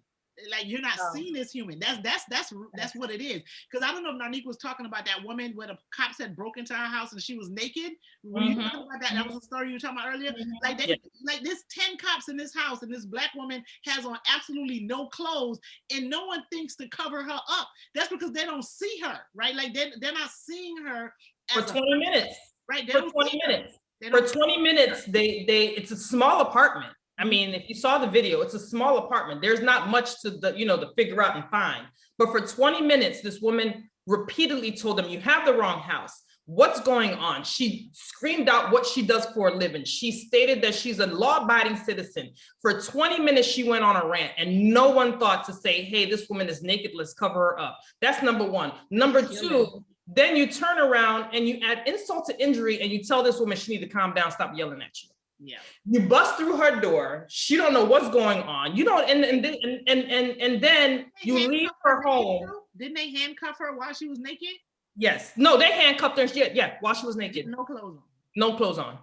Like, you're not seen as human. That's what it is. Because I don't know if Nanique was talking about that woman where the cops had broke into her house and she was naked. Were you talking about that? That was a story you were talking about earlier. Like there's 10 cops in this house, and this Black woman has on absolutely no clothes, and no one thinks to cover her up. That's because they don't see her, right? Like they're not seeing her For 20 minutes. Right. For 20 minutes. For 20 minutes, it's a small apartment. I mean, if you saw the video, it's a small apartment. There's not much to to figure out and find. But for 20 minutes, this woman repeatedly told them, you have the wrong house. What's going on? She screamed out what she does for a living. She stated that she's a law-abiding citizen. For 20 minutes, she went on a rant, and no one thought to say, hey, this woman is naked, let's cover her up. That's number one. Number two, then you turn around and you add insult to injury, and you tell this woman she need to calm down, stop yelling at you. Yeah. You bust through her door. She don't know what's going on. You don't, and then you leave her home. Didn't they handcuff her while she was naked? Yes. No, they handcuffed her. Yeah, while she was naked. No clothes on. No clothes on.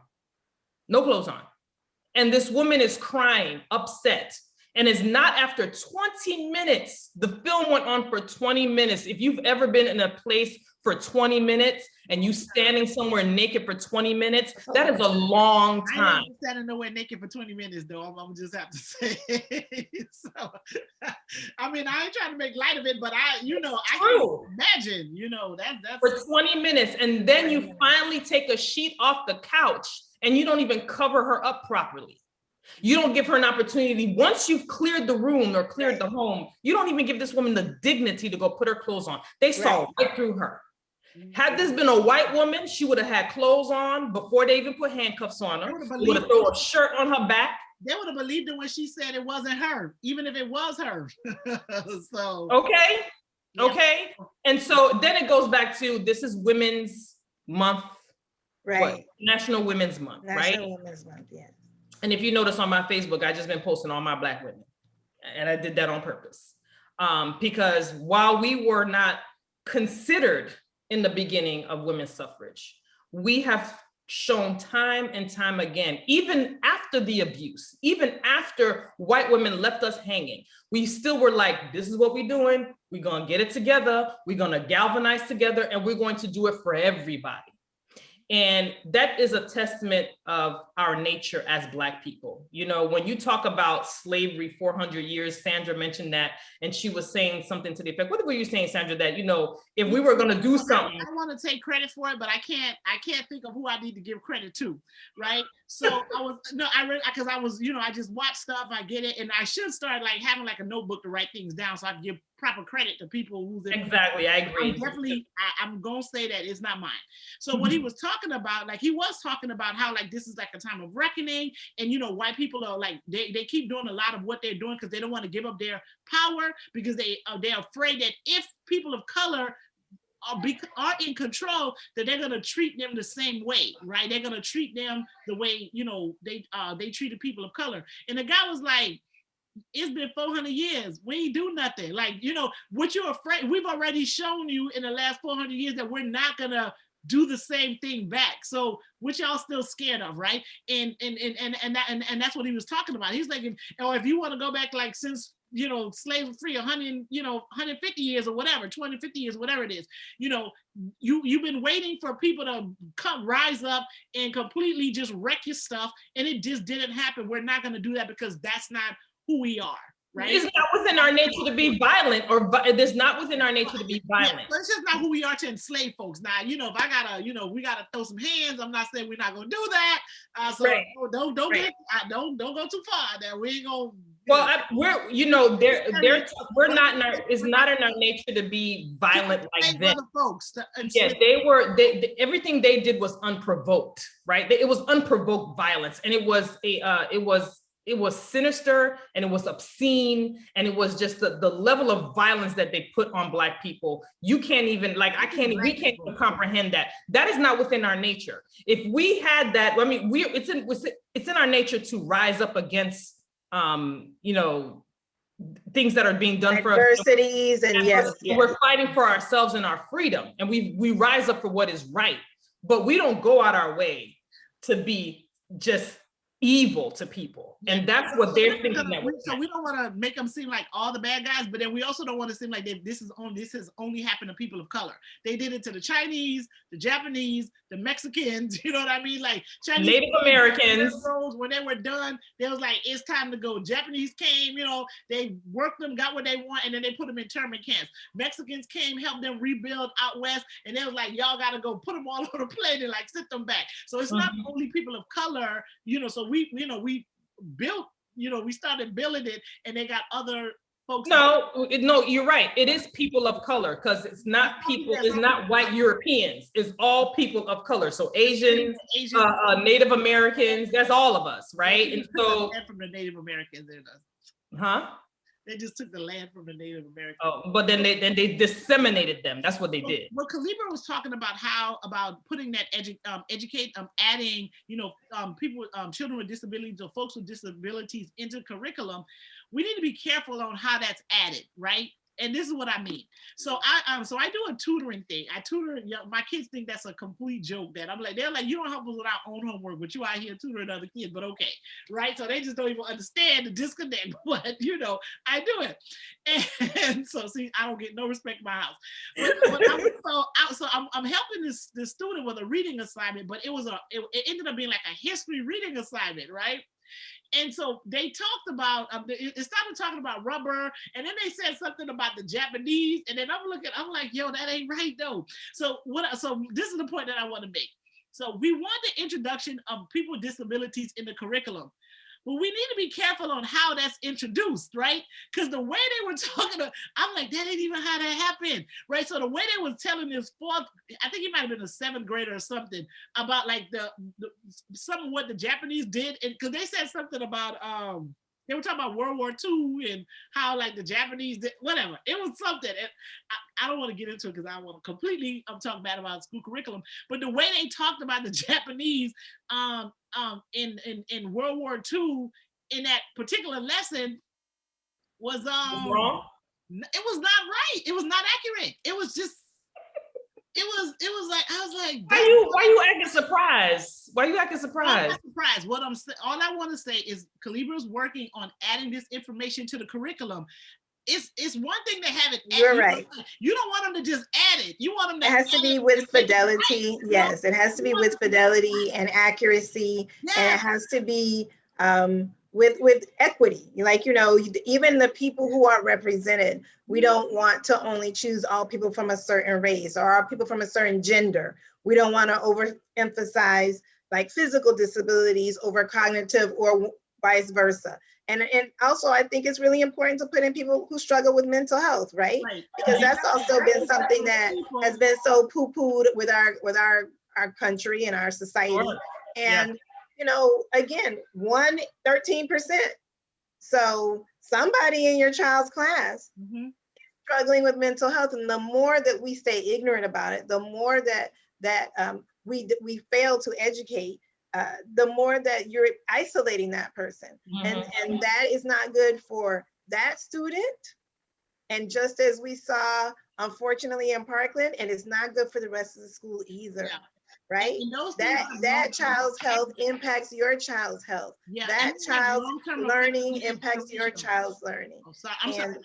No clothes on. And this woman is crying, upset. And it's not after 20 minutes. The film went on for 20 minutes. If you've ever been in a place for 20 minutes and you standing somewhere naked for 20 minutes, that is a long time. I ain't standing nowhere naked for 20 minutes though, I'm just have to say. So, I mean, I ain't trying to make light of it, but I can imagine, that's for 20 minutes. And then you finally take a sheet off the couch and you don't even cover her up properly. You don't give her an opportunity. Once you've cleared the room or cleared the home, you don't even give this woman the dignity to go put her clothes on. They saw right through her. Had this been a white woman, she would have had clothes on before they even put handcuffs on her. They would have thrown a shirt on her back. They would have believed it when she said it wasn't her, even if it was her. So okay. And so then it goes back to, this is Women's Month, right? National Women's Month, National Women's Month, yeah. And if you notice on my Facebook, I just been posting all my Black women, and I did that on purpose, because while we were not considered in the beginning of women's suffrage, we have shown time and time again, even after the abuse, even after white women left us hanging, we still were like, this is what we're doing. We're going to get it together. We're going to galvanize together, and we're going to do it for everybody. And that is a testament of our nature as Black people. When you talk about slavery, 400 years, Sandra mentioned that, and she was saying something to the effect, what were you saying, Sandra, that, if we were going to do something. I want to take credit for it, but I can't think of who I need to give credit to, right? So I just watch stuff, I get it, and I should start having a notebook to write things down so I can give proper credit to people who's in. Exactly, I agree. I'm gonna say that it's not mine. So what he was talking about, he was talking about how this is a time of reckoning, and white people are they keep doing a lot of what they're doing because they don't want to give up their power, because they're afraid that if people of color are in control, that they're gonna treat them the same way, right? They're gonna treat them the way they treated people of color. And the guy was like, it's been 400 years. We ain't do nothing. What you're afraid, we've already shown you in the last 400 years that we're not gonna do the same thing back. So what y'all still scared of, right? And that's what he was talking about. He's like, if you want to go back since slaves were free 150 years or whatever, 250 years, whatever it is, you've been waiting for people to rise up and completely just wreck your stuff, and it just didn't happen. We're not going to do that because that's not who we are, right? It's not within our nature to be violent, it's not within our nature to be violent. Yeah, but it's just not who we are to enslave folks. Now, if I gotta, we gotta throw some hands. I'm not saying we're not gonna do that. So right. don't go too far. That we ain't gonna. Well, we're not in our. It's not in our nature to be violent like that. Folks, yeah, everything they did was unprovoked, right? It was unprovoked violence, and it was sinister, and it was obscene, and it was just the level of violence that they put on Black people. You can't even we can't even comprehend that. That is not within our nature. If we had that, it's in our nature to rise up against things that are being done for adversities, and yes, we're fighting for ourselves and our freedom, and we rise up for what is right, but we don't go out our way to be just evil to people. And that's what they're thinking. So we don't want to make them seem like all the bad guys, but then we also don't want to seem like this has only happened to people of color. They did it to the Chinese, the Japanese, the Mexicans, you know what I mean? Like Chinese Native Americans. When they were done, they was like, it's time to go. Japanese came, you know, they worked them, got what they want, and then they put them in internment camps. Mexicans came, helped them rebuild out west, and they was like, y'all got to go put them all on a plane and like sit them back. So it's not only people of color, you know, so we built, you know, we started building it, and they got other folks. No, you're right. It is people of color, because it's not people, it's not white Europeans. It's all people of color. So Asians, Native Americans, that's all of us, right? And so from the Native Americans, they just took the land from the Native Americans. Oh, but then they disseminated them. That's what they did. Well, Kalebra was talking about about putting that adding, you know, people, children with disabilities or folks with disabilities into curriculum. We need to be careful on how that's added, right? And this is what I mean. So I do a tutoring thing. I tutor, my kids think that's a complete joke, that I'm like, they're like, you don't help us with our own homework, but you out here tutoring other kids, but okay, right? So they just don't even understand the disconnect, but you know, I do it. And so see, I don't get no respect in my house. But I'm helping this student with a reading assignment, but it ended up being like a history reading assignment, right? And so they talked about, it started talking about rubber, and then they said something about the Japanese, and then I'm like, yo, that ain't right though. So this is the point that I want to make. So we want the introduction of people with disabilities in the curriculum, but we need to be careful on how that's introduced, right? Because the way they were talking, I'm like, that ain't even how that happened, right? So the way they was telling this I think he might have been a 7th grader or something, about like some of what the Japanese did, and because they said something about they were talking about World War II and how like the Japanese did whatever. It was something. And I don't want to get into it because I want to completely talk bad about school curriculum. But the way they talked about the Japanese in World War II in that particular lesson was wrong. It was not right. It was not accurate. It was just. It was like, I was like, why you acting surprised? Why you acting surprised? I'm not surprised. All I want to say is Kalebra's working on adding this information to the curriculum. It's one thing to have it. You're right. You don't want them to just add it. You want them to. It has to be with fidelity. Yes, it has to be with fidelity and accuracy, and it has to be with equity. Like, you know, even the people who are represented, we don't want to only choose all people from a certain race or all people from a certain gender. We don't want to overemphasize like physical disabilities over cognitive or vice versa. And also, I think it's really important to put in people who struggle with mental health, right? Because that's also been something that has been so poo-pooed with our country and our society. And you know, again, 13%. So somebody in your child's class is struggling with mental health, and the more that we stay ignorant about it, the more that we fail to educate, the more that you're isolating that person, and that is not good for that student. And just as we saw, unfortunately, in Parkland, and it's not good for the rest of the school either. Yeah. Right? That child's health impacts your child's health. Yeah. That child's learning impacts your child's learning. Oh, sorry. I'm sorry.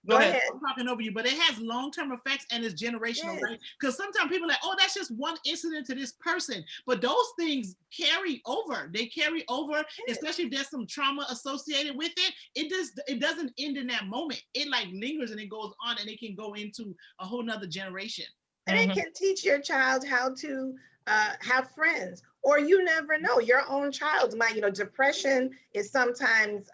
Go ahead. I'm talking over you, but it has long-term effects and it's generational, right? Because sometimes people are like, oh, that's just one incident to this person. But those things carry over. They carry over, especially if there's some trauma associated with it. It doesn't end in that moment. It like lingers and it goes on, and it can go into a whole nother generation. And it can teach your child how to have friends, or you never know, your own child might, you know, depression is sometimes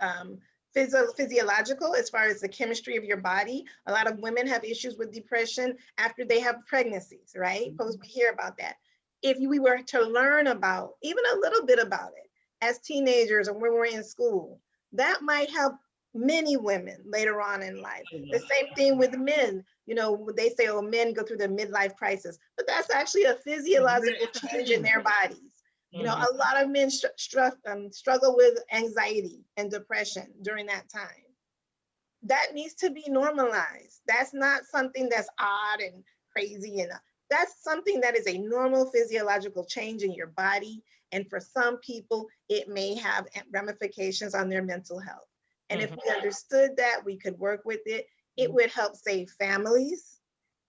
physiological as far as the chemistry of your body. A lot of women have issues with depression after they have pregnancies, right? Because we hear about that. If we were to learn about even a little bit about it as teenagers or when we're in school, that might help many women later on in life. The same thing with men. You know, they say, oh, men go through the midlife crisis, but that's actually a physiological change in their bodies. You know, a lot of men struggle with anxiety and depression during that time. That needs to be normalized. That's not something that's odd and crazy, and that's something that is a normal physiological change in your body. And for some people, it may have ramifications on their mental health. And if we understood that, we could work with it. It would help save families.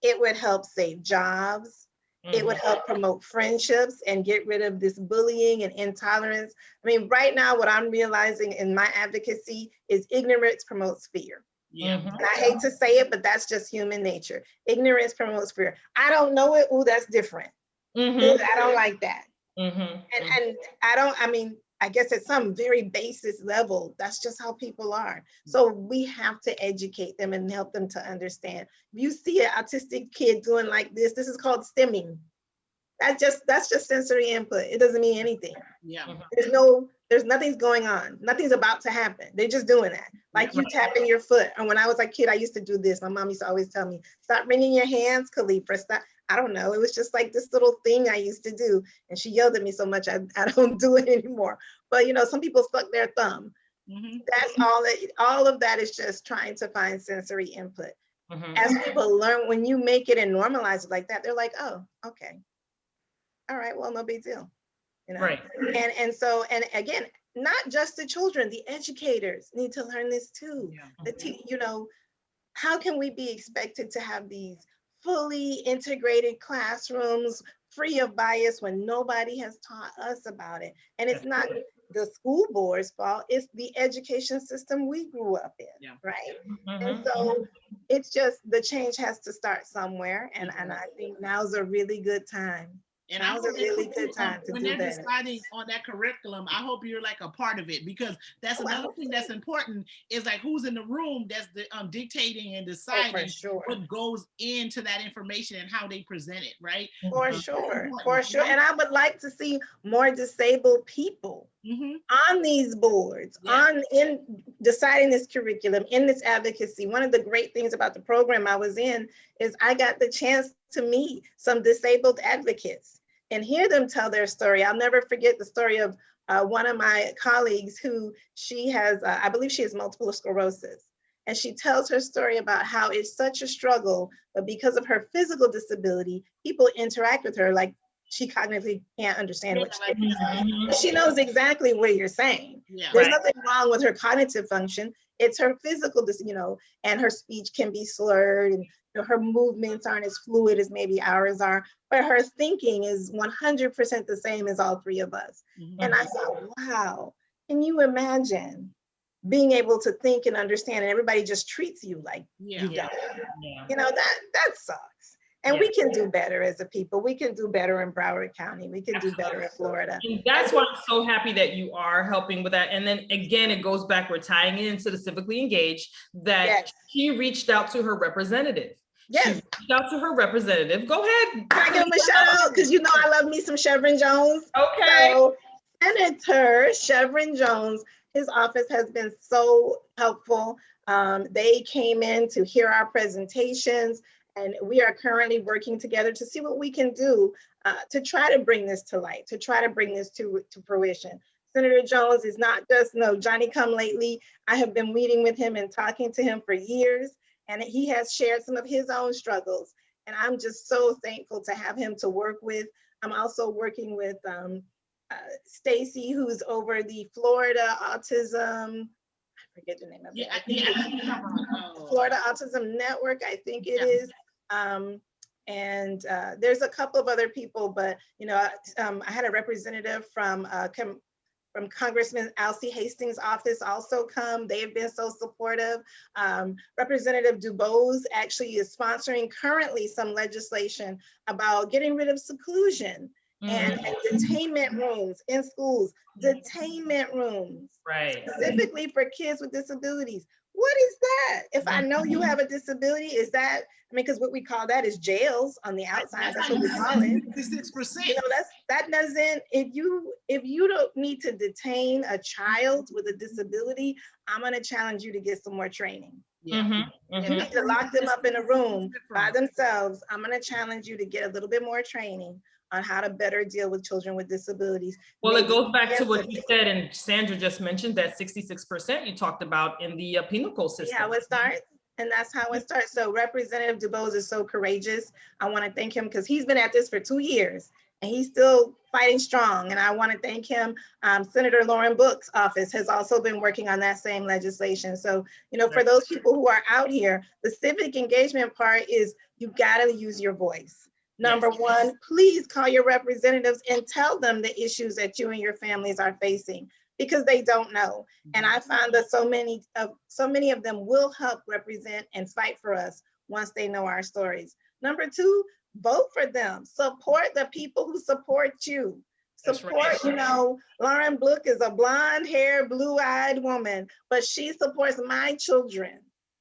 It would help save jobs. It would help promote friendships and get rid of this bullying and intolerance. I mean, right now, what I'm realizing in my advocacy is ignorance promotes fear. Yeah. And I hate to say it, but that's just human nature. Ignorance promotes fear. I don't know it. Ooh, that's different. I don't like that. And I mean, I guess at some very basis level, that's just how people are. So we have to educate them and help them to understand. If you see an autistic kid doing like this is called stimming. That's just sensory input. It doesn't mean anything. Yeah. There's nothing's going on. Nothing's about to happen. They're just doing that. Like you tapping your foot. And when I was a kid, I used to do this. My mom used to always tell me, stop wringing your hands, Kalebra, stop. I don't know. It was just like this little thing I used to do. And she yelled at me so much, I don't do it anymore. But some people suck their thumb. That's all of that is just trying to find sensory input. As people learn, when you make it and normalize it like that, they're like, oh, okay. All right, well, no big deal. Right. And so, and again, not just the children, the educators need to learn this too. How can we be expected to have these fully integrated classrooms free of bias when nobody has taught us about it? And it's not the school board's fault, it's the education system we grew up in, right? And so it's just, the change has to start somewhere. And I think now's a really good time. And that was a really good time to when do they're that. deciding on that curriculum, I hope you're like a part of it, because that's another thing that's important is like who's in the room that's dictating and deciding what goes into that information and how they present it, right? For sure. And I would like to see more disabled people on these boards, in deciding this curriculum, in this advocacy. One of the great things about the program I was in is I got the chance to meet some disabled advocates and hear them tell their story. I'll never forget the story of one of my colleagues who she has, I believe she has multiple sclerosis. And she tells her story about how it's such a struggle, but because of her physical disability, people interact with her like she cognitively can't understand what she's saying. She knows exactly what you're saying. There's nothing wrong with her cognitive function. It's her physical, and her speech can be slurred, and her movements aren't as fluid as maybe ours are, but her thinking is 100% the same as all three of us. And I thought, wow, can you imagine being able to think and understand, and everybody just treats you like you don't? That sucks. And we can do better as a people. We can do better in Broward County. We can do better in Florida. And that's why I'm so happy that you are helping with that. And then again, it goes back, we're tying it into the civically engaged, that she reached out to her representative. She reached out to her representative. Go ahead. Can I give him a shout out? Because I love me some Chevron Jones. Okay. So Senator Chevron Jones, his office has been so helpful. They came in to hear our presentations, and we are currently working together to see what we can do to try to bring this to light, to try to bring this to fruition. Senator Jones is not just Johnny come lately. I have been meeting with him and talking to him for years, and he has shared some of his own struggles. And I'm just so thankful to have him to work with. I'm also working with Stacy, who's over the Florida Autism, I forget the name of it. Florida Autism Network, I think it is. And there's a couple of other people, but I had a representative from Congressman Alcee Hastings' office also come. They've been so supportive. Representative DuBose actually is sponsoring currently some legislation about getting rid of seclusion and detainment rooms in schools, detainment rooms, specifically for kids with disabilities. What is that? If I know you have a disability, is that, because what we call that is jails on the outside. That's what we call it. 66%. That doesn't, if you don't need to detain a child with a disability, I'm gonna challenge you to get some more training. If you need to lock them up in a room by themselves, I'm gonna challenge you to get a little bit more training on how to better deal with children with disabilities. Well, it goes back to what you said, and Sandra just mentioned that 66% you talked about in the penal code system. Yeah, how it starts. And that's how it starts. So Representative DuBose is so courageous. I want to thank him because he's been at this for 2 years and he's still fighting strong. And I want to thank him. Senator Lauren Book's office has also been working on that same legislation. So, you know, for those people who are out here, the civic engagement part is you got to use your voice. Number one, please call your representatives and tell them the issues that you and your families are facing, because they don't know. And I found that so many of them will help represent and fight for us once they know our stories. Number two, vote for them. Support the people who support you. Support, you know, Lauren Book is a blonde haired, blue-eyed woman, but she supports my children.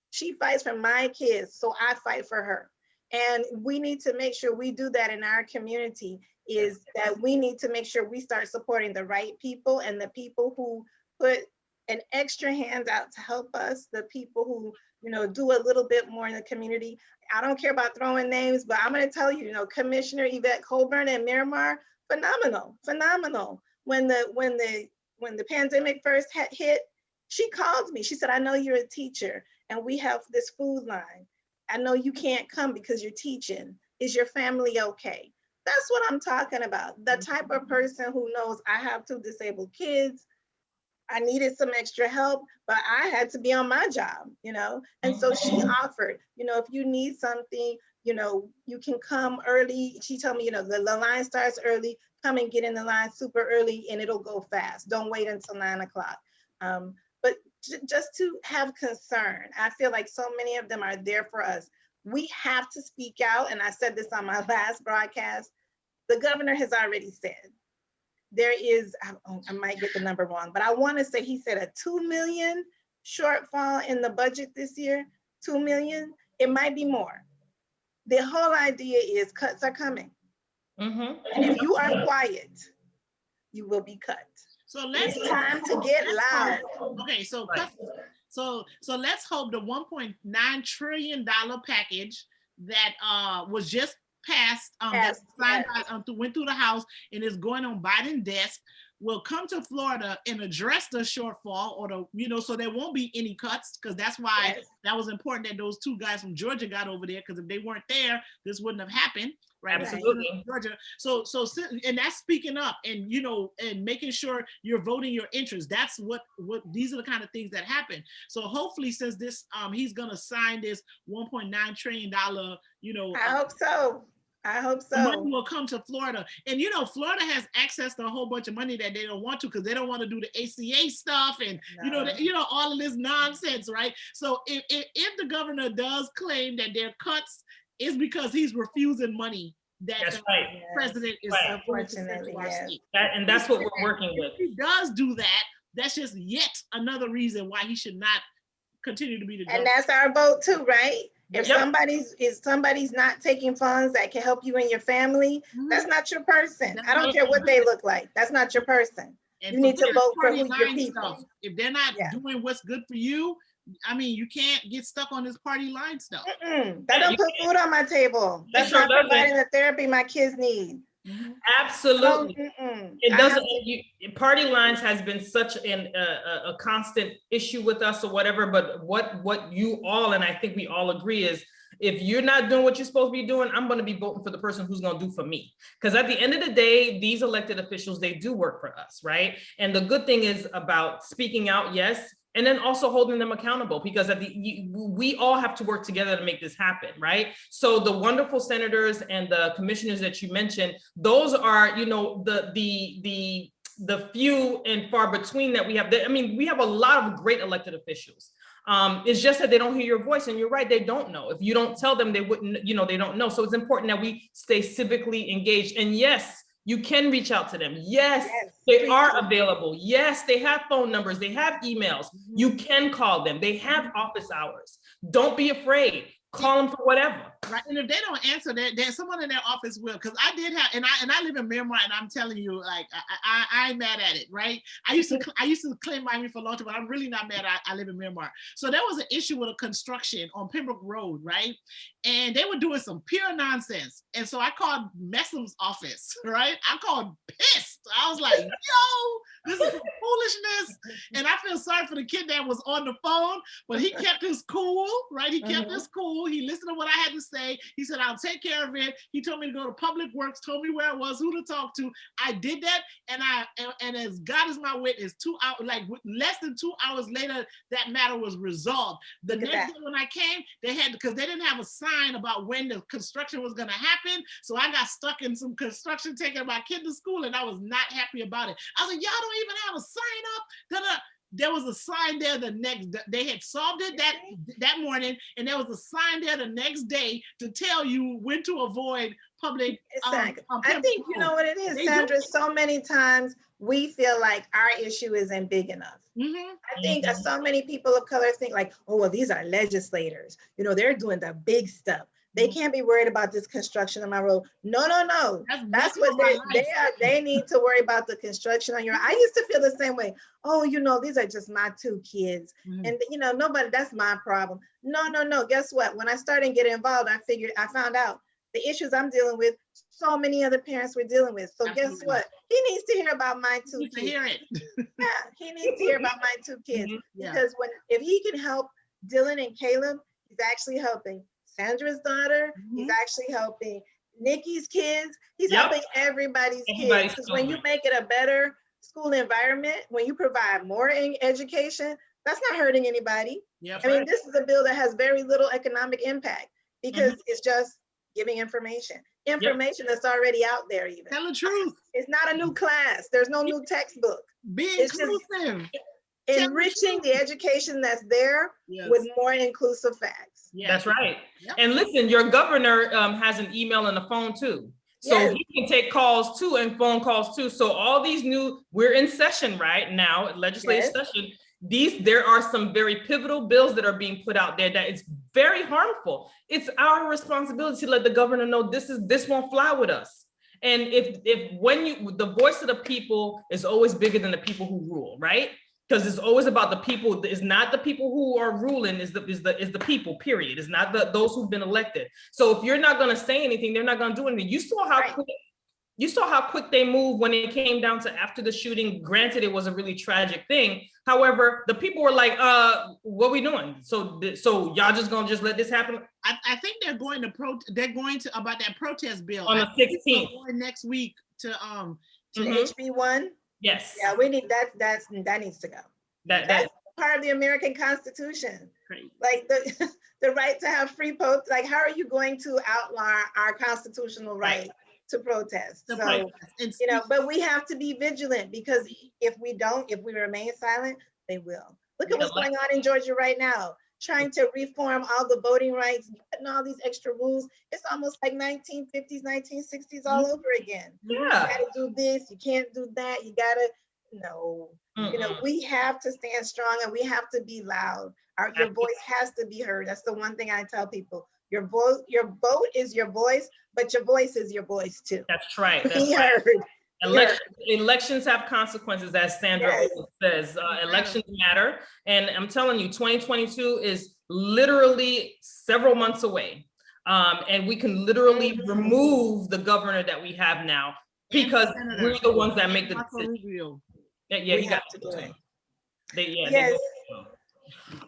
She fights for my kids, so I fight for her. And we need to make sure we do that in our community, is that we need to make sure we start supporting the right people and the people who put an extra hand out to help us, the people who, you know, do a little bit more in the community. I don't care about throwing names, but I'm going to tell you, you know, Commissioner Yvette Colburn and Miramar, phenomenal, phenomenal. When the pandemic first hit, she called me. She said, I know you're a teacher and we have this food line. I know you can't come because you're teaching. Is your family okay? That's what I'm talking about. The type of person who knows I have 2 disabled kids. I needed some extra help, but I had to be on my job, you know? And so she offered, you know, if you need something, you know, you can come early. She told me, you know, the line starts early, come and get in the line super early and it'll go fast. Don't wait until 9 o'clock. But just to have concern, I feel like so many of them are there for us. We have to speak out. And I said this on my last broadcast. The governor has already said, there is, I might get the number wrong, but I want to say he said a 2 million shortfall in the budget this year, 2 million. It might be more. The whole idea is cuts are coming. And if you are quiet, you will be cut. So it's time to get loud. Okay, so let's hope the $1.9 trillion package that was just passed, that signed by, went through the House and is going on Biden's desk, will come to Florida and address the shortfall, or the, you know, so there won't be any cuts, because that's why that was important that those 2 guys from Georgia got over there, because if they weren't there, this wouldn't have happened. Right. Absolutely. Georgia. So, and that's speaking up and, you know, and making sure you're voting your interests. That's what these are the kind of things that happen. So hopefully, since this, he's going to sign this $1.9 trillion, you know. I hope so. I hope so. Money will come to Florida. And, you know, Florida has access to a whole bunch of money that they don't want to, because they don't want to do the ACA stuff and, you know, all of this nonsense, right? So if the governor does claim that there are cuts, it's because he's refusing money that the president is unfortunately, and that's what we're working with. If he does do that, that's just yet another reason why he should not continue to be the governor. And that's our vote too, right? If somebody's not taking funds that can help you and your family, that's not your person. I don't care what they look like. That's not your person. And you need to vote for your people. Stuff. If they're not doing what's good for you, I mean, you can't get stuck on this party line stuff. That don't put food on my table. That's not providing the therapy my kids need. Absolutely. It doesn't. Party lines has been such a constant issue with us or whatever. But what you all, and I think we all agree, is if you're not doing what you're supposed to be doing, I'm going to be voting for the person who's going to do for me. Because at the end of the day, these elected officials, they do work for us, right? And the good thing is about speaking out, yes, and then also holding them accountable, because we all have to work together to make this happen, right? So the wonderful senators and the commissioners that you mentioned, those are, you know, the few and far between that we have. I mean, we have a lot of great elected officials. It's just that they don't hear your voice, and you're right, they don't know. If you don't tell them, they wouldn't, you know, they don't know. So it's important that we stay civically engaged. And yes, you can reach out to them. Yes, they are available. Yes, they have phone numbers. They have emails. You can call them. They have office hours. Don't be afraid. Call them for whatever. Right. And if they don't answer, there's someone in their office will. Because I did have, and I live in Miramar, and I'm telling you, like, I'm mad at it, right? I used to claim Miami for a long time, but I'm really not mad. I live in Miramar. So there was an issue with a construction on Pembroke Road, right? And they were doing some pure nonsense. And so I called Messum's office, right? I called pissed. I was like, yo, this is some foolishness. And I feel sorry for the kid that was on the phone, but he kept his cool, right? He kept his cool. He listened to what I had to say. He said, I'll take care of it. He told me to go to Public Works, told me where it was, who to talk to. I did that. And as God is my witness, 2 hours, like less than 2 hours later, that matter was resolved. The next day when I came, they had, because they didn't have a sign about when the construction was going to happen. So I got stuck in some construction taking my kid to school, and I was not happy about it. I was like, y'all don't even have a sign up. Da-da. There was a sign there they had solved it that morning, and there was a sign there the next day to tell you when to avoid public. Exactly. I think you know what it is, Sandra. So many times we feel like our issue isn't big enough. I think so many people of color think like, oh, well, these are legislators. You know, they're doing the big stuff. They can't be worried about this construction on my road. No. That's what they need to worry about, the construction on your. I used to feel the same way. Oh, you know, these are just my 2 kids. And you know, nobody, that's my problem. No. Guess what? When I started getting involved, I found out the issues I'm dealing with, so many other parents were dealing with. So guess what? He needs to hear about my 2 kids. To hear it. Yeah, he needs to hear about my 2 kids. Because if he can help Dylan and Caleb, he's actually helping Sandra's daughter. He's actually helping Nikki's kids. He's helping everybody's kids. Because when you make it a better school environment, when you provide more education, that's not hurting anybody. I mean, this is a bill that has very little economic impact because it's just giving information that's already out there. Even tell the truth. It's not a new class. There's no new textbook. Be inclusive. Enriching the education that's there with more inclusive facts. That's right. And listen, your governor has an email and a phone too. So he can take calls too and phone calls too. So all these we're in session right now, legislative session. There are some very pivotal bills that are being put out there that is very harmful. It's our responsibility to let the governor know this won't fly with us. And the voice of the people is always bigger than the people who rule, right? Because it's always about the people. It's not the people who are ruling. Is the people. Period. It's not those who've been elected. So if you're not going to say anything, they're not going to do anything. You saw how quick they moved when it came down to after the shooting. Granted, it was a really tragic thing. However, the people were like, "What are we doing?" So y'all just gonna let this happen? I think they're going to about that protest bill on the 16th next week to HB1. Yes. Yeah, we need that. That needs to go. That's part of the American Constitution. Great. Like the right to have free protest. Like, how are you going to outlaw our constitutional right to protest? So, you know, but we have to be vigilant, because if we remain silent, they will. Look at what's going on in Georgia right now, trying to reform all the voting rights, putting all these extra rules. It's almost like 1950s, 1960s all over again. You gotta do this, you can't do that, you gotta, you know, we have to stand strong and we have to be loud. Your voice has to be heard. That's the one thing I tell people. Your vote is your voice, but your voice is your voice too. That's right. Be heard. Elections have consequences, as Sandra always says. Elections matter. And I'm telling you, 2022 is literally several months away. And we can literally remove the governor that we have now, because we're the ones that make the decision. You got to do it.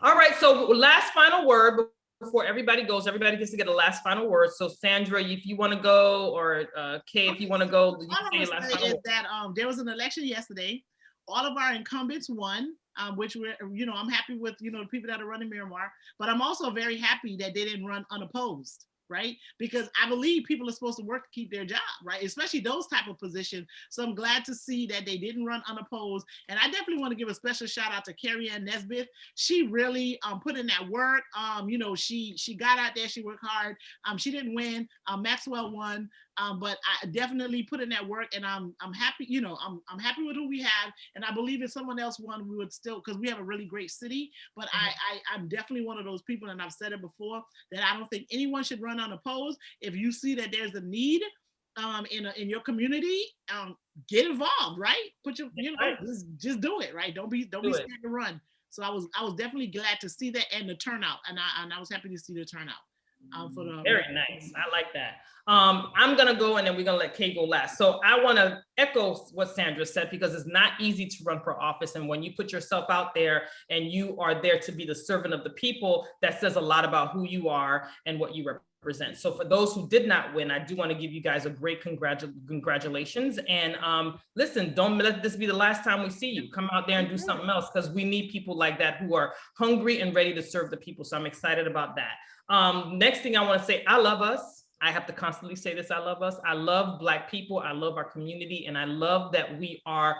All right, so last final word before everybody goes. Everybody gets to get a last final word. So Sandra, if you want to go, or Kay, if you want to go, you can say your last final word. That there was an election yesterday. All of our incumbents won, which I'm happy with, the people that are running Miramar, but I'm also very happy that they didn't run unopposed. Right? Because I believe people are supposed to work to keep their job, right? Especially those type of positions. So I'm glad to see that they didn't run unopposed. And I definitely want to give a special shout out to Carrie Ann Nesbitt. She really put in that work. She got out there, she worked hard. She didn't win. Maxwell won. But I definitely put in that work, and I'm happy, I'm happy with who we have. And I believe if someone else won, we would still, because we have a really great city. But I'm definitely one of those people, and I've said it before, that I don't think anyone should run unopposed. If you see that there's a need in your community, get involved, right? Put your, just do it, right? Don't be scared to run. So I was definitely glad to see that, and the turnout, and I was happy to see the turnout. for the Very nice. I like that. I'm gonna go and then we're gonna let Kay go last. So I want to echo what Sandra said, because it's not easy to run for office. And when you put yourself out there and you are there to be the servant of the people, that says a lot about who you are and what you represent. So for those who did not win, I do want to give you guys a great congratulations. And listen, don't let this be the last time we see you. Come out there and do something else, because we need people like that who are hungry and ready to serve the people. So I'm excited about that. Next thing I want to say, I love us. I have to constantly say this. I love us. I love Black people. I love our community. And I love that we are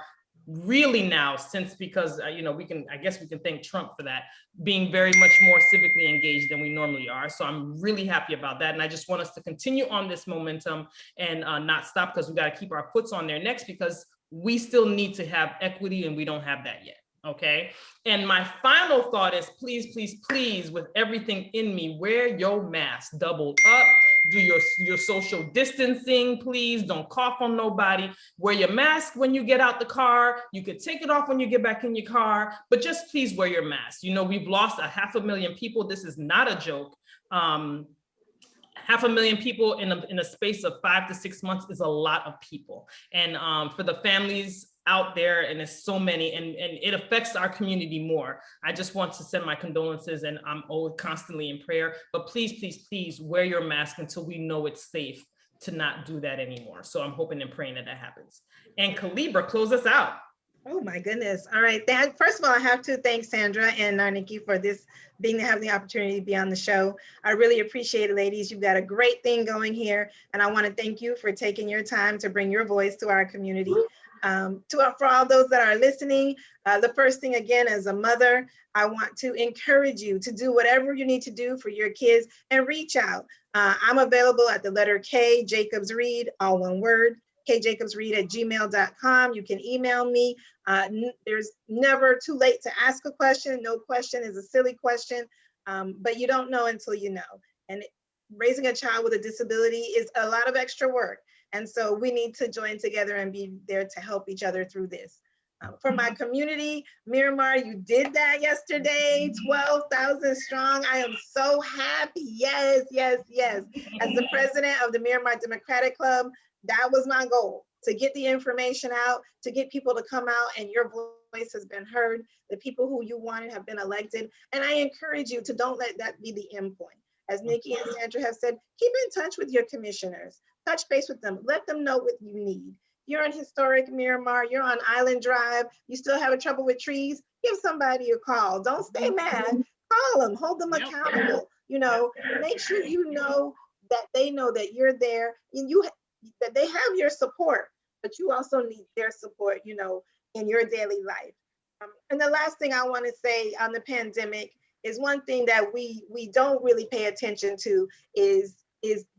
really now, because I guess we can thank Trump for that, being very much more civically engaged than we normally are. So I'm really happy about that. And I just want us to continue on this momentum and not stop, because we got to keep our foots on their necks, because we still need to have equity and we don't have that yet. Okay. And my final thought is, please, please, please, with everything in me, wear your mask, double up, do your social distancing, please. Don't cough on nobody. Wear your mask when you get out the car. You could take it off when you get back in your car, but just please wear your mask. We've lost 500,000 people. This is not a joke. 500,000 people in a space of 5 to 6 months is a lot of people. And for the families out there, and there's so many, and it affects our community more. I just want to send my condolences, and I'm always constantly in prayer, but please, please, please wear your mask until we know it's safe to not do that anymore. So I'm hoping and praying that happens. And Kalebra, close us out. Oh my goodness. All right. First of all, I have to thank Sandra and Nikki for having the opportunity to be on the show. I really appreciate it, ladies. You've got a great thing going here. And I want to thank you for taking your time to bring your voice to our community. For all those that are listening, the first thing, again, as a mother, I want to encourage you to do whatever you need to do for your kids and reach out. I'm available at the letter K, Jacobs-Reed, all one word, kjacobsreed@gmail.com. You can email me. There's never too late to ask a question. No question is a silly question, but you don't know until you know. And raising a child with a disability is a lot of extra work. And so we need to join together and be there to help each other through this. For my community, Miramar, you did that yesterday, 12,000 strong. I am so happy. Yes, yes, yes. As the president of the Miramar Democratic Club, that was my goal, to get the information out, to get people to come out, and your voice has been heard. The people who you wanted have been elected. And I encourage you to don't let that be the end point. As Nikki and Sandra have said, keep in touch with your commissioners, touch base with them, let them know what you need. You're in historic Miramar, you're on Island Drive, you still having trouble with trees, give somebody a call. Don't stay mad, call them, hold them accountable. Make sure you know that they know that you're there and that they have your support, but you also need their support, in your daily life. And the last thing I want to say on the pandemic is one thing that we don't really pay attention to is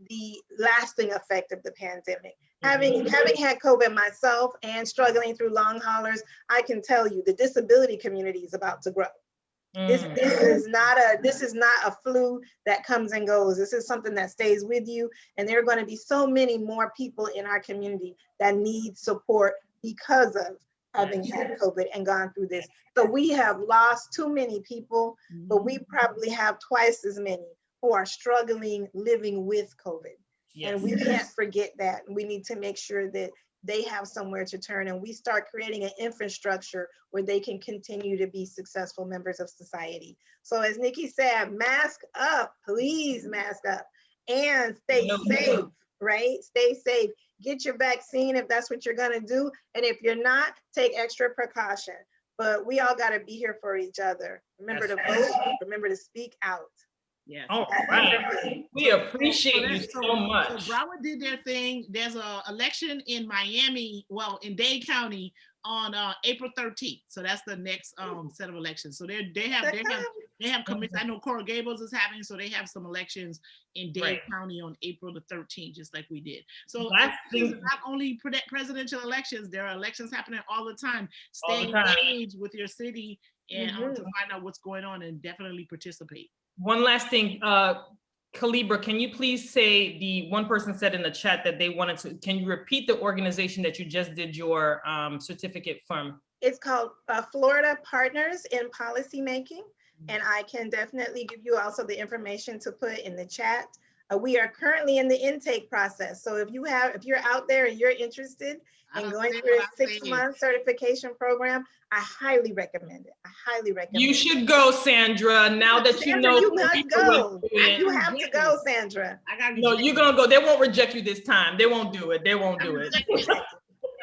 the lasting effect of the pandemic. Having had COVID myself and struggling through long haulers, I can tell you the disability community is about to grow. This is not a flu that comes and goes. This is something that stays with you. And there are going to be so many more people in our community that need support because of having had COVID and gone through this. So we have lost too many people, but we probably have twice as many who are struggling living with COVID. Yes. And we can't forget that. We need to make sure that they have somewhere to turn, and we start creating an infrastructure where they can continue to be successful members of society. So as Nikki said, mask up, please mask up, and stay safe, right? Stay safe. Get your vaccine if that's what you're gonna do. And if you're not, take extra precaution. But we all gotta be here for each other. Remember to vote, remember to speak out. Yes. All right. We appreciate you so much. So Broward did their thing. There's an election in Miami, in Dade County on April 13th. So that's the next set of elections. So they have committees. I know Coral Gables is having, so they have some elections in Dade County on April the 13th, just like we did. So it's not only presidential elections, there are elections happening all the time. Stay engaged with your city and to find out what's going on and definitely participate. One last thing, Kalebra, can you please say, the one person said in the chat that they wanted to, can you repeat the organization that you just did your certificate from? It's called Florida Partners in Policymaking. and I can definitely give you also the information to put in the chat. We are currently in the intake process. So if you're out there and you're interested in going through a 6-month certification program, I highly recommend it. I highly recommend You it. should go, Sandra. Now that you Sandra, know, you must go. You have to go, Sandra. No, you're gonna go. They won't reject you this time. They won't do it. They won't do it.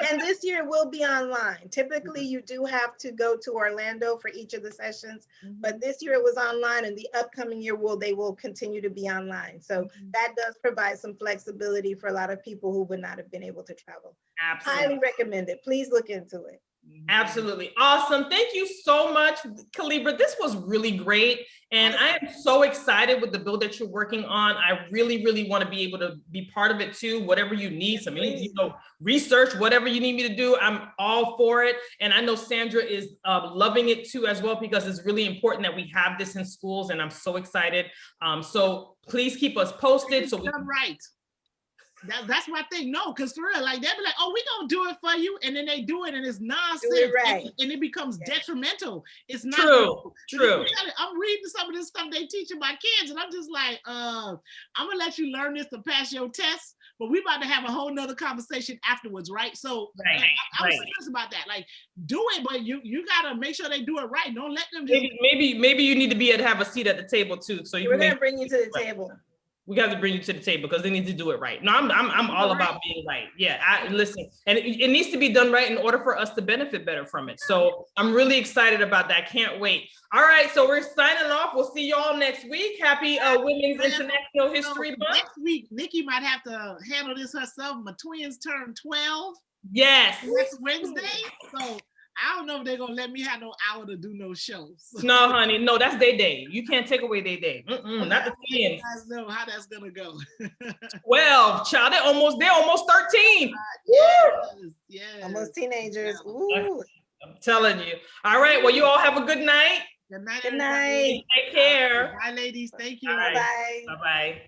And this year will be online. Typically, you do have to go to Orlando for each of the sessions, but this year it was online, and the upcoming year they will continue to be online. So that does provide some flexibility for a lot of people who would not have been able to travel. Absolutely. Highly recommend it. Please look into it. Absolutely. Awesome. Thank you so much, Kalebra. This was really great. And I am so excited with the bill that you're working on. I really, really want to be able to be part of it too, whatever you need. So, research, whatever you need me to do, I'm all for it. And I know Sandra is loving it too as well, because it's really important that we have this in schools, and I'm so excited. So please keep us posted. So we can That's my thing. No, because for real, like they'll be like, "Oh, we gonna do it for you," and then they do it, and it's nonsense, Do it right. and it becomes detrimental. It's not true. I'm reading some of this stuff they teaching my kids, and I'm just like, I'm gonna let you learn this to pass your test, but we about to have a whole nother conversation afterwards, right? So I'm serious about that. Like, do it, but you gotta make sure they do it right. Don't let them just maybe you need to have a seat at the table too. So we're gonna bring you to the table. We got to bring you to the table because they need to do it right. No, I'm all about being right. Yeah, listen, and it needs to be done right in order for us to benefit better from it. So I'm really excited about that. Can't wait. All right, so we're signing off. We'll see you all next week. Happy Women's International History Month. Next week, Nikki might have to handle this herself. My twins turn 12. Yes. Next Wednesday. So I don't know if they're gonna let me have no hour to do no shows. No, honey, no, that's their day. You can't take away their day. Not the twins. I know how that's gonna go. 12, child, they're almost 13. Yes. Almost teenagers. Ooh. I'm telling you. All right, well, you all have a good night. Good night. Good night. Take care. Bye, ladies. Thank you. Bye. Bye-bye.